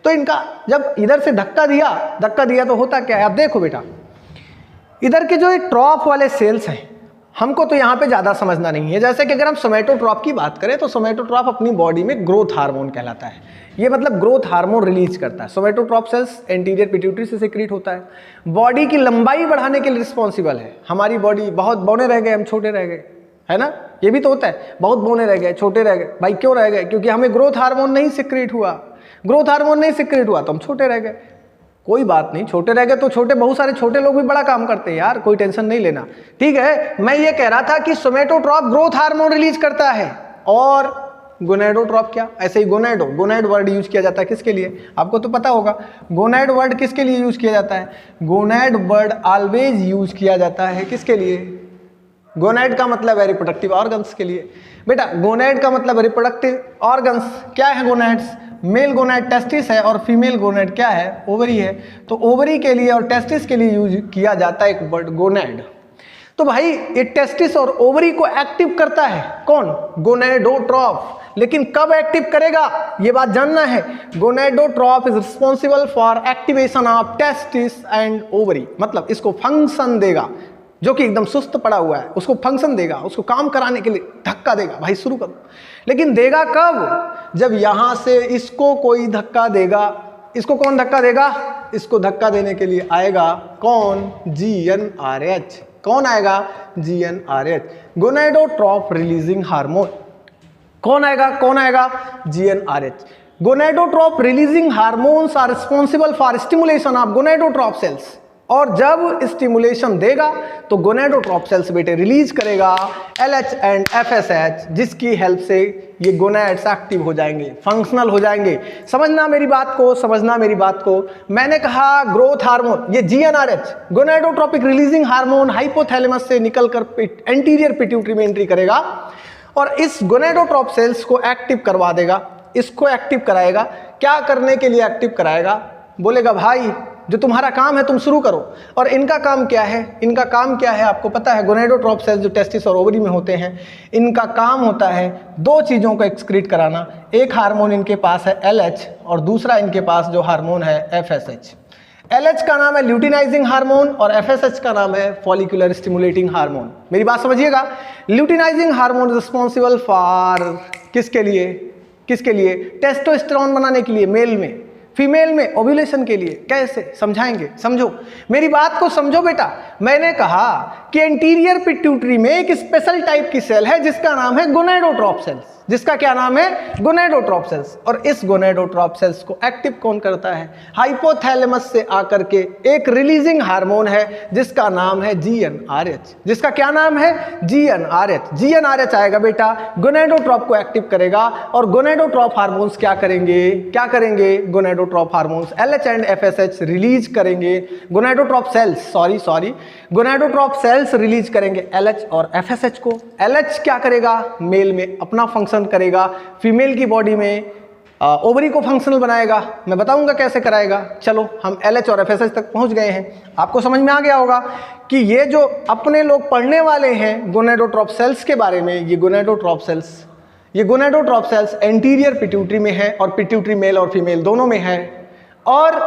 तो इनका जब इधर से धक्का दिया तो होता क्या है? अब देखो बेटा, इधर के जो एक ट्रॉफ वाले सेल्स हैं, हमको तो यहाँ पे ज़्यादा समझना नहीं है। जैसे कि अगर हम सोमैटोट्रॉफ की बात करें तो सोमैटोट्रॉफ अपनी बॉडी में ग्रोथ हार्मोन कहलाता है, ये मतलब ग्रोथ हार्मोन रिलीज करता है। सोमैटोट्रॉफ सेल्स एंटीरियर पिट्यूटरी से सिक्रीट होता है, बॉडी की लंबाई बढ़ाने के लिए रिस्पॉन्सिबल है। हमारी बॉडी बहुत बौने रह गए, हम छोटे रह गए, है ना, ये भी तो होता है, बहुत बौने रह गए, छोटे रह गए। भाई क्यों रह गए? क्योंकि हमें ग्रोथ हार्मोन नहीं सिक्रीट हुआ, ग्रोथ हार्मोन नहीं सिक्रीट हुआ तो हम छोटे रह गए। कोई बात नहीं, छोटे रह गए तो छोटे, बहुत सारे छोटे लोग भी बड़ा काम करते हैं यार, कोई टेंशन नहीं लेना, ठीक है। मैं ये कह रहा था कि सोमैटोट्रॉफ ग्रोथ हार्मोन रिलीज करता है, और गोनेडोट्रॉफ क्या? ऐसे ही गोनेड वर्ड यूज किया जाता है किसके लिए? आपको तो पता होगा गोनेड वर्ड किसके लिए यूज किया जाता है? गोनेड वर्ड ऑलवेज यूज किया जाता है किसके लिए? गोनेड का मतलब है रिप्रोडक्टिव ऑर्गन्स के लिए। बेटा गोनेड का मतलब रिप्रोडक्टिव ऑर्गन्स क्या है? गोनेड्स, मेल गोनेड टेस्टिस है और फीमेल गोनेड क्या है? ओवरी है। तो ओवरी के लिए और टेस्टिस के लिए यूज किया जाता है एक वर्ड गोनेड। तो भाई ये टेस्टिस और ओवरी को एक्टिव करता है कौन? गोनेडोट्रॉफ। लेकिन कब एक्टिव करेगा ये बात जानना है। Gonadotroph is responsible for activation of testis and ovary, मतलब इसको फंक्शन देगा, जो कि एकदम सुस्त पड़ा हुआ है उसको फंक्शन देगा, उसको काम कराने के लिए धक्का देगा। भाई शुरू करो, लेकिन देगा कब? जब यहां से इसको कोई धक्का देगा। इसको कौन धक्का देगा? इसको धक्का देने के लिए आएगा कौन? GnRH। कौन आएगा? GnRH, gonadotroph releasing hormone. कौन आएगा? GnRH। Gonadotroph releasing hormones are responsible for stimulation of gonadotroph cells. और जब स्टिमुलेशन देगा तो गोनेडोट्रॉफ सेल्स बेटे रिलीज करेगा LH एंड FSH, जिसकी हेल्प से ये गोनेड्स एक्टिव हो जाएंगे, फंक्शनल हो जाएंगे। समझना मेरी बात को। मैंने कहा ग्रोथ हार्मोन, ये GnRH gonadotropic releasing hormone hypothalamus से निकलकर एंटीरियर पिट्यूटरी में एंट्री करेगा, और इस गोनेडोट्रॉप सेल्स को एक्टिव करवा देगा, इसको एक्टिव कराएगा। क्या करने के लिए एक्टिव कराएगा? बोलेगा भाई जो तुम्हारा काम है तुम शुरू करो। और इनका काम क्या है? इनका काम क्या है आपको पता है? गोनेडोट्रॉप सेल्स जो टेस्टिस और ओवरी में होते हैं, इनका काम होता है दो चीज़ों को एक्सक्रीट कराना। एक हार्मोन इनके पास है LH और दूसरा इनके पास जो हार्मोन है FSH। LH का नाम है ल्यूटिनाइजिंग हार्मोन और FSH का नाम है फॉलिकुलर स्टिमुलेटिंग हार्मोन। मेरी बात समझिएगा, ल्यूटिनाइजिंग हार्मोन रिस्पॉन्सिबल फॉर किसके लिए? किसके लिए? टेस्टोस्टेरोन बनाने के लिए मेल में, फीमेल में ओव्यूलेशन के लिए। कैसे समझाएंगे? समझो, मेरी बात को समझो बेटा। मैंने कहा कि एंटीरियर पिट्यूटरी में एक स्पेशल टाइप की सेल है जिसका नाम है गोनेडोट्रॉप सेल्स। जिसका क्या नाम है? गोनेडोट्रॉप सेल्स। और इस गोनेडोट्रॉप सेल्स को एक्टिव कौन करता है? हाइपोथैलेमस से आकर के एक रिलीजिंग हार्मोन है जिसका नाम है GnRH। जिसका क्या नाम है? GnRH। GnRH आएगा बेटा, गोनेडोट्रॉप को एक्टिव करेगा और गोनेडोट्रॉप हार्मोन्स क्या करेंगे? क्या करेंगे? Gonadotrope hormones LH and FSH release करेंगे। Gonadotrope cells sorry gonadotrope cells release करेंगे LH और FSH को। LH क्या करेगा? मेल में अपना फंक्शन करेगा, फीमेल की बॉडी में ओवरी को फंक्शनल बनाएगा। मैं बताऊंगा कैसे कराएगा। चलो हम LH और FSH तक पहुंच गए हैं। आपको समझ में आ गया होगा कि ये जो अपने लोग पढ़ने वाले हैं गोनेडोट्रॉप सेल्स के बारे में, ये गोनेडोट्रॉप सेल्स एंटीरियर पिट्यूटरी में है और पिट्यूटरी मेल और फीमेल दोनों में है। और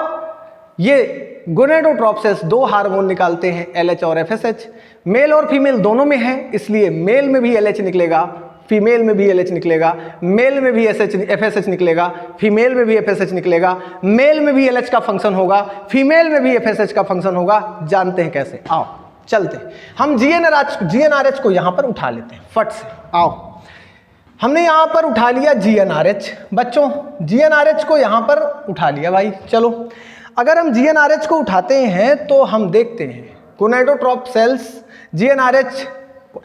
ये गोनेडोट्रॉप सेल्स दो हार्मोन निकालते हैं LH और FSH। मेल और फीमेल दोनों में है, इसलिए मेल में भी LH निकलेगा, फीमेल में भी LH निकलेगा। मेल में भी FSH निकलेगा, फीमेल में भी FSH निकलेगा। मेल में भी LH का फंक्शन होगा, फीमेल में भी FSH का फंक्शन होगा। जानते हैं कैसे? आओ चलते हैं। हम GnRH को यहां पर उठा लेते हैं फट से। आओ, हमने यहां पर उठा लिया GnRH। बच्चों GnRH को यहां पर उठा लिया भाई। चलो अगर हम GnRH को उठाते हैं तो हम देखते हैं गोनेडोट्रॉप सेल्स GnRH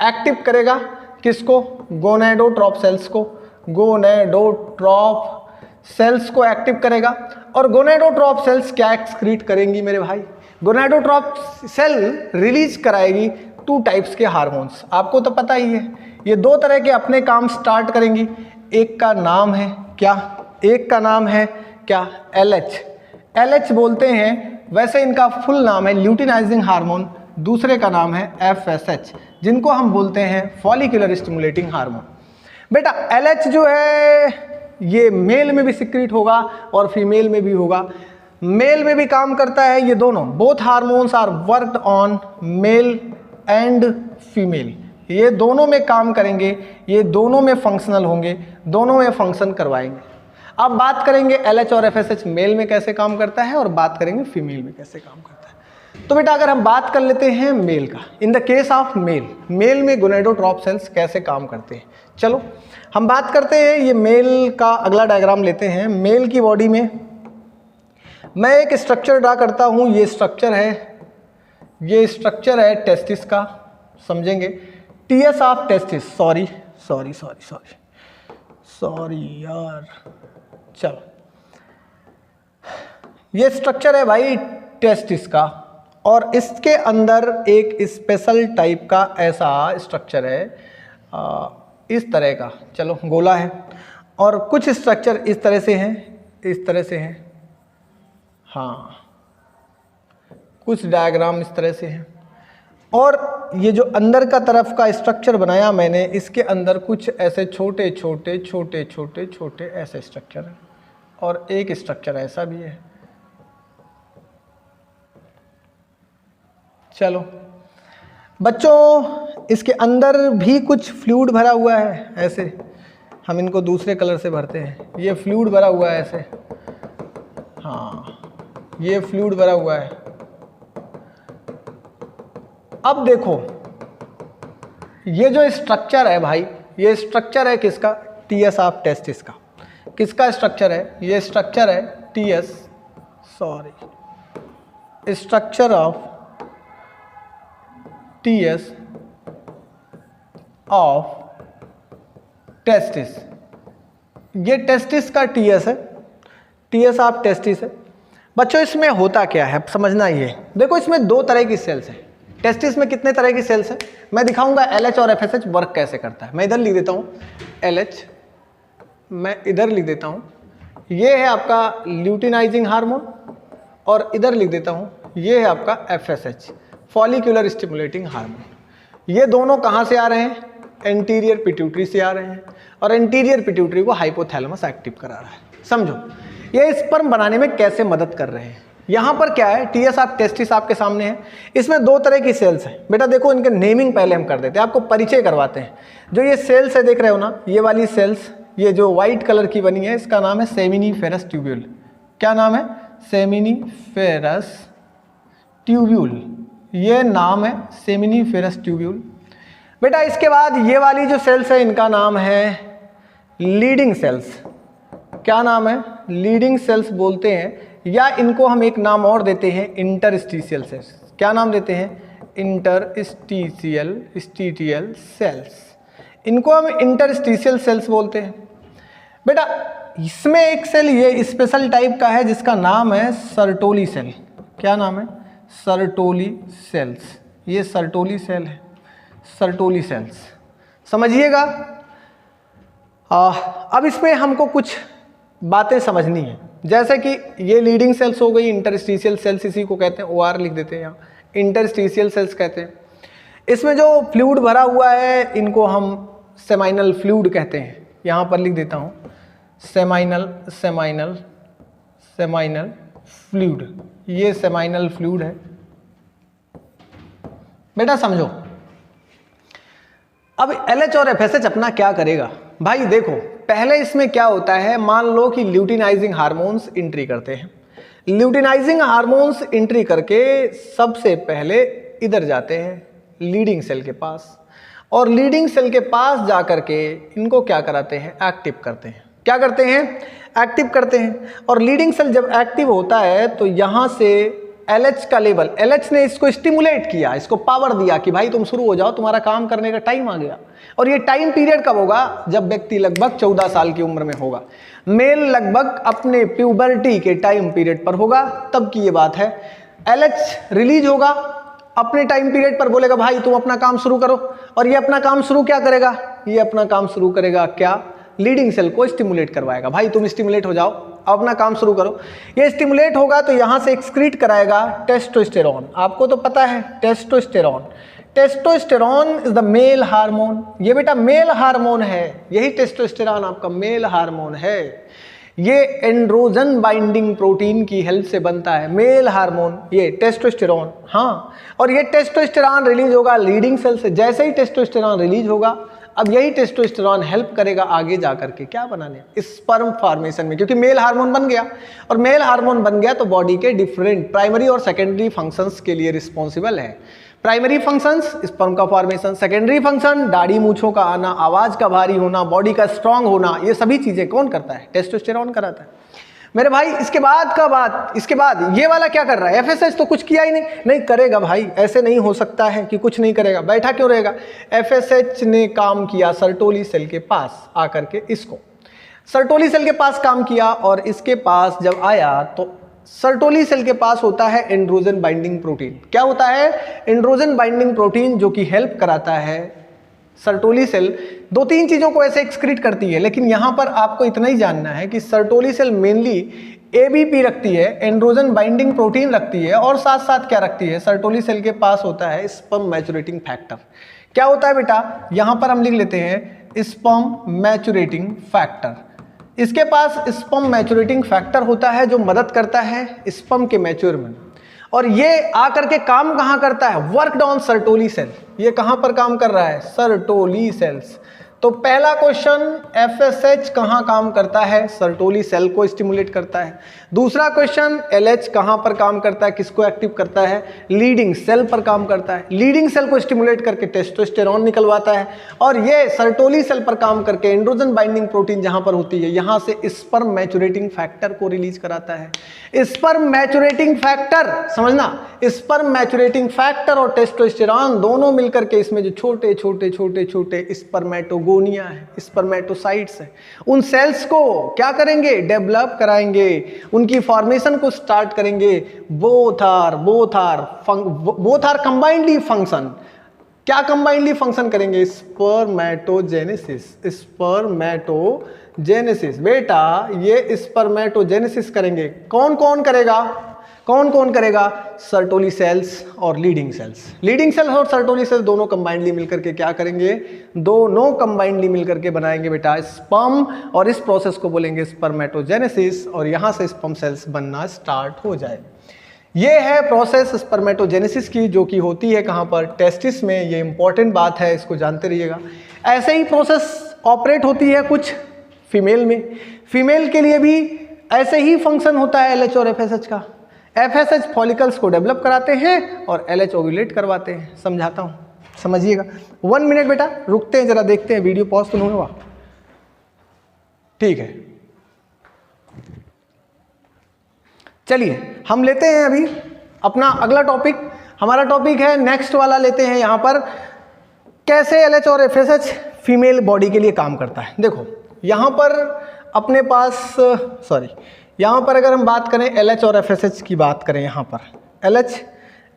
एक्टिव करेगा। किसको? गोनेडोट्रॉप सेल्स को। गोनेडोट्रॉप सेल्स को एक्टिव करेगा। और गोनेडोट्रॉप सेल्स क्या एक्सक्रीट करेंगी मेरे भाई? गोनेडोट्रॉप सेल रिलीज कराएगी टू टाइप्स के हार्मोन्स। आपको तो पता ही है, ये दो तरह के अपने काम स्टार्ट करेंगी। एक का नाम है क्या? एक का नाम है क्या? LH बोलते हैं, वैसे इनका फुल नाम है ल्यूटिनाइजिंग हार्मोन। दूसरे का नाम है FSH, जिनको हम बोलते हैं फॉलिकुलर स्टिमुलेटिंग हार्मोन। बेटा LH जो है ये मेल में भी सिक्रीट होगा और फीमेल में भी होगा। मेल में भी काम करता है ये दोनों। Both hormones are worked on male and female. ये दोनों में काम करेंगे, ये दोनों में फंक्शनल होंगे, दोनों में फंक्शन करवाएंगे। अब बात करेंगे LH और FSH मेल में कैसे काम करता है और बात करेंगे फीमेल में कैसे काम करता है। तो बेटा अगर हम बात कर लेते हैं मेल का, in the case of male में गोनेडोट्रॉप सेल्स कैसे काम करते हैं। चलो हम बात करते हैं, ये मेल का अगला डायग्राम लेते हैं। मेल की बॉडी में मैं एक स्ट्रक्चर ड्रा करता हूँ। ये स्ट्रक्चर है टेस्टिस का, समझेंगे। TS ऑफ टेस्टिस, सॉरी यार, चलो ये स्ट्रक्चर है भाई टेस्टिस का और इसके अंदर एक स्पेशल टाइप का ऐसा स्ट्रक्चर है, इस तरह का। चलो गोला है और कुछ स्ट्रक्चर इस तरह से हैं, हाँ कुछ डायग्राम इस तरह से हैं। और ये जो अंदर का तरफ का स्ट्रक्चर बनाया मैंने, इसके अंदर कुछ ऐसे छोटे छोटे ऐसे स्ट्रक्चर हैं और एक स्ट्रक्चर ऐसा भी है। चलो बच्चों इसके अंदर भी कुछ फ्लूइड भरा हुआ है, ऐसे हम इनको दूसरे कलर से भरते हैं। ये फ्लूइड भरा हुआ है ऐसे, हाँ ये फ्लूइड भरा हुआ है। अब देखो ये जो स्ट्रक्चर है भाई, ये स्ट्रक्चर है किसका? TS ऑफ टेस्टिस का। किसका स्ट्रक्चर है? ये स्ट्रक्चर है structure of TS of testis. ये टेस्टिस का TS है, TS ऑफ टेस्टिस है। बच्चों इसमें होता क्या है समझना। ये देखो इसमें दो तरह की सेल्स हैं, टेस्टिस में कितने तरह की सेल्स हैं मैं दिखाऊंगा, LH और FSH वर्क कैसे करता है। मैं इधर लिख देता हूँ LH, मैं इधर लिख देता हूँ ये है आपका ल्यूटिनाइजिंग हार्मोन, और इधर लिख देता हूँ ये है आपका FSH, फॉलिक्यूलर स्टिमुलेटिंग हार्मोन। ये दोनों कहाँ से आ रहे हैं? एंटीरियर पिट्यूटरी से आ रहे हैं, और एंटीरियर पिट्यूटरी को हाइपोथैलेमस एक्टिव करा रहा है। समझो ये स्पर्म बनाने में कैसे मदद कर रहे हैं। यहाँ पर क्या है, टेस्टिस आपके सामने है, इसमें दो तरह की सेल्स हैं। बेटा देखो इनके नेमिंग पहले हम कर देते हैं, आपको परिचय करवाते हैं। जो ये सेल्स है देख रहे हो ना, ये वाली सेल्स, ये जो व्हाइट कलर की बनी है इसका नाम है सेमिनिफेरस ट्यूब्यूल। क्या नाम है? सेमिनिफेरस ट्यूब्यूल, ये नाम है सेमिनिफेरस ट्यूब्यूल। बेटा इसके बाद ये वाली जो सेल्स है इनका नाम है लीडिंग सेल्स। क्या नाम है? लीडिंग सेल्स बोलते हैं, या इनको हम एक नाम और देते हैं इंटरस्टिशियल सेल्स। क्या नाम देते हैं? Interstitial cells. इनको हम इंटरस्टिशियल सेल्स बोलते हैं। बेटा इसमें एक सेल ये स्पेशल टाइप का है जिसका नाम है सर्टोली सेल। क्या नाम है? Sertoli sales. ये सर्टोली सेल है, सर्टोली सेल्स, समझिएगा। अब इसमें हमको कुछ बातें समझनी है, जैसे कि ये लीडिंग सेल्स हो गई, इंटरस्टिशियल सेल्स इसी को कहते हैं, OR लिख देते हैं यहाँ, इंटरस्टिशियल सेल्स कहते हैं। इसमें जो फ्लूइड भरा हुआ है इनको हम सेमाइनल फ्लूइड कहते हैं। यहाँ पर लिख देता हूँ सेमाइनल फ्लूइड, ये सेमाइनल फ्लूइड है। बेटा समझो अब LH और FSH अपना क्या करेगा। भाई देखो पहले इसमें क्या होता है, मान लो कि ल्यूटिनाइजिंग हार्मोन्स एंट्री करते हैं। ल्यूटिनाइजिंग हार्मोन्स एंट्री करके सबसे पहले इधर जाते हैं लीडिंग सेल के पास, और लीडिंग सेल के पास जा करके इनको क्या कराते हैं? एक्टिव करते हैं। क्या करते हैं? एक्टिव करते हैं। और लीडिंग सेल जब एक्टिव होता है तो यहाँ से LH का लेवल, LH ने इसको स्टिमुलेट किया, इसको पावर दिया कि भाई तुम शुरू हो जाओ, तुम्हारा काम करने का टाइम आ गया। और ये टाइम पीरियड कब होगा? जब व्यक्ति लगभग 14 साल की उम्र में होगा। मेल लगभग अपने प्यूबर्टी के टाइम पीरियड पर होगा, तब की ये बात है। LH रिलीज होगा अपने टाइम पीरियड पर, बोलेगा भाई तुम अपना काम शुरू करो, और ये अपना काम शुरू क्या करेगा? ये अपना काम शुरू करेगा क्या? लीडिंग सेल को स्टिमुलेट करवाएगा, भाई तुम स्टिमुलेट हो जाओ, अपना काम शुरू करो। ये स्टिमुलेट होगा तो यहाँ से एक्सक्रीट कराएगा टेस्टोस्टेरॉन। आपको तो पता है testosterone, testosterone is the male hormone. ये बेटा मेल हार्मोन है, यही टेस्टोस्टेरॉन आपका मेल हार्मोन है। ये एंड्रोजन बाइंडिंग प्रोटीन की हेल्प से बनता है मेल हार्मोन, ये टेस्टोस्टेरॉन। हाँ, और ये टेस्टोस्टेरॉन रिलीज होगा लीडिंग सेल से। जैसे ही टेस्टोस्टेरॉन रिलीज होगा, अब यही टेस्टोस्टेरॉन हेल्प करेगा आगे जाकर के क्या बनाने? स्पर्म फॉर्मेशन में, क्योंकि मेल हार्मोन बन गया, और मेल हार्मोन बन गया तो बॉडी के डिफरेंट प्राइमरी और सेकेंडरी फंक्शंस के लिए रिस्पॉन्सिबल है। प्राइमरी फंक्शंस स्पर्म का फॉर्मेशन, सेकेंडरी फंक्शन दाढ़ी मूछों का आना, आवाज का भारी होना, बॉडी का स्ट्रांग होना, ये सभी चीजें कौन करता है? टेस्टोस्टेरॉन कराता है मेरे भाई। इसके बाद ये वाला क्या कर रहा है? FSH तो कुछ किया ही नहीं करेगा भाई, ऐसे नहीं हो सकता है कि कुछ नहीं करेगा, बैठा क्यों रहेगा? FSH ने काम किया सर्टोली सेल के पास आकर के, इसको सर्टोली सेल के पास काम किया, और इसके पास जब आया तो सर्टोली सेल के पास होता है एंड्रोजन बाइंडिंग प्रोटीन। क्या होता है? एंड्रोजन बाइंडिंग प्रोटीन, जो कि हेल्प कराता है सर्टोली सेल। दो तीन चीजों को ऐसे एक्सक्रीट करती है, लेकिन यहां पर आपको इतना ही जानना है कि सर्टोली सेल मेनली ABP रखती है, एंड्रोजन बाइंडिंग प्रोटीन रखती है, और साथ साथ क्या रखती है? सर्टोली सेल के पास होता है स्पर्म मैच्योरेटिंग फैक्टर। क्या होता है बेटा? यहां पर हम लिख लेते हैं स्पर्म मैच्योरेटिंग फैक्टर। इसके पास स्पर्म मैच्योरेटिंग फैक्टर होता है जो मदद करता है स्पर्म के मैच्योर में, और ये आकर के काम कहाँ करता है? Worked on Sertoli cell. ये कहाँ पर काम कर रहा है? Sertoli cells. तो पहला क्वेश्चन, FSH कहाँ काम करता है? सर्टोली सेल को स्टिमुलेट करता है। दूसरा क्वेश्चन, LH कहाँ पर काम करता है? किसको एक्टिव करता है? लीडिंग सेल पर काम करता है। लीडिंग सेल को स्टिमुलेट करके टेस्टोस्टेरॉन निकलवाता है, और ये सर्टोली सेल पर काम करके एंड्रोजन बाइंडिंग प्रोटीन जहाँ पर होती है, यहाँ से स्पर्म मैच्योरेटिंग फैक्टर को रिलीज कराता है। स्पर्म मैच्योरेटिंग फैक्टर, समझना, स्पर्म मैच्योरेटिंग फैक्टर और टेस्टोस्टेरॉन दोनों मिलकर के इसमें जो छोटे छोटे छोटे छोटे स्पर्मेटोगोन बिगोनिया है, स्पर्मेटोसाइट्स है। उन सेल्स को क्या करेंगे, डेवलप कराएंगे, उनकी फॉर्मेशन को स्टार्ट करेंगे। Both are combinedly function. क्या कंबाइंडली फंक्शन करेंगे, स्पर्मेटोजेनेसिस। बेटा ये स्पर्मेटोजेनेसिस करेंगे। कौन कौन करेगा, सर्टोली सेल्स और लीडिंग सेल्स। लीडिंग सेल्स और सर्टोली सेल्स दोनों कंबाइंडली मिलकर के क्या करेंगे, दोनों कंबाइंडली मिलकर के बनाएंगे बेटा स्पर्म, और इस प्रोसेस को बोलेंगे स्पर्मेटोजेनेसिस, और यहां से स्पर्म सेल्स बनना स्टार्ट हो जाए। ये है प्रोसेस स्पर्मेटोजेनेसिस की, जो कि होती है कहां पर, टेस्टिस में। ये इंपॉर्टेंट बात है, इसको जानते रहिएगा। ऐसे ही प्रोसेस ऑपरेट होती है कुछ फीमेल में। फीमेल के लिए भी ऐसे ही फंक्शन होता है LH और FSH का। FSH फॉलिकल्स को डेवलप कराते हैं और LH ओव्यूलेट करवाते हैं। समझाता हूं, समझिएगा। 1 मिनट बेटा रुकते हैं, जरा देखते हैं, वीडियो पॉज तो नहीं हुआ, ठीक है। चलिए हम लेते हैं अभी अपना अगला टॉपिक। हमारा टॉपिक है नेक्स्ट वाला, लेते हैं यहां पर कैसे LH और FSH फीमेल बॉडी के लिए काम करता है। देखो यहां पर अपने पास यहाँ पर अगर हम बात करें LH और FSH की बात करें, यहाँ पर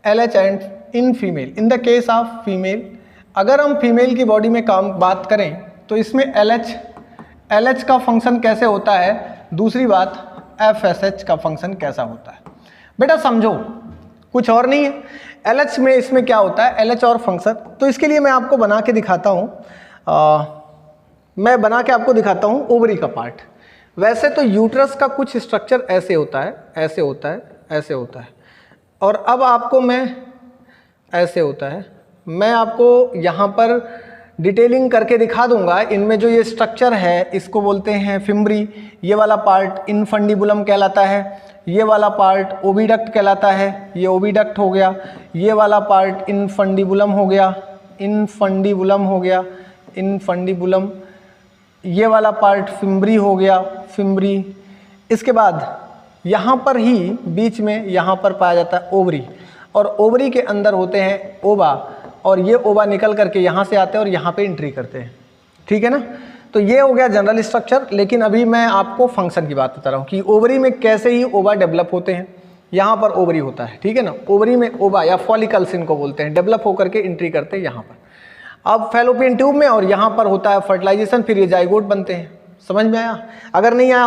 LH and in female, in the case of female, अगर हम फीमेल की बॉडी में बात करें तो इसमें LH का फंक्शन कैसे होता है, दूसरी बात FSH का फंक्शन कैसा होता है। बेटा समझो, कुछ और नहीं है। LH में इसमें क्या होता है, LH और फंक्शन, तो इसके लिए मैं आपको बना के दिखाता हूँ। मैं बना के आपको दिखाता हूँ ओवरी का पार्ट। वैसे तो यूट्रस का कुछ स्ट्रक्चर ऐसे होता है, ऐसे होता है, ऐसे होता है, और अब आपको मैं ऐसे होता है, मैं आपको यहाँ पर डिटेलिंग करके दिखा दूंगा। इनमें जो ये स्ट्रक्चर है इसको बोलते हैं फिम्बरी। ये वाला पार्ट इनफंडिबुलम कहलाता है, ये वाला पार्ट ओविडक्ट कहलाता है, ये ओविडक्ट हो गया। ये वाला पार्ट इनफंडिबुलम हो गया, इनफंडिबुलम हो गया, इनफंडिबुलम। ये वाला पार्ट फिम्बरी हो गया, फिम्बरी। इसके बाद यहाँ पर ही बीच में यहाँ पर पाया जाता है ओवरी, और ओवरी के अंदर होते हैं ओवा, और ये ओवा निकल करके यहाँ से आते हैं और यहाँ पे एंट्री करते हैं, ठीक है ना। तो ये हो गया जनरल स्ट्रक्चर। लेकिन अभी मैं आपको फंक्शन की बात बता रहा हूँ कि ओवरी में कैसे ही ओवा डेवलप होते हैं। यहाँ पर ओवरी होता है, ठीक है ना। ओवरी में ओवा या फॉलिकल्स इनको बोलते हैं, डेवलप होकर के एंट्री करते हैं यहाँ पर। अब फैलोपियन ट्यूब में, और यहाँ पर होता है फर्टिलाइजेशन, फिर ये जाइगोट बनते हैं। समझ में आया? अगर नहीं आया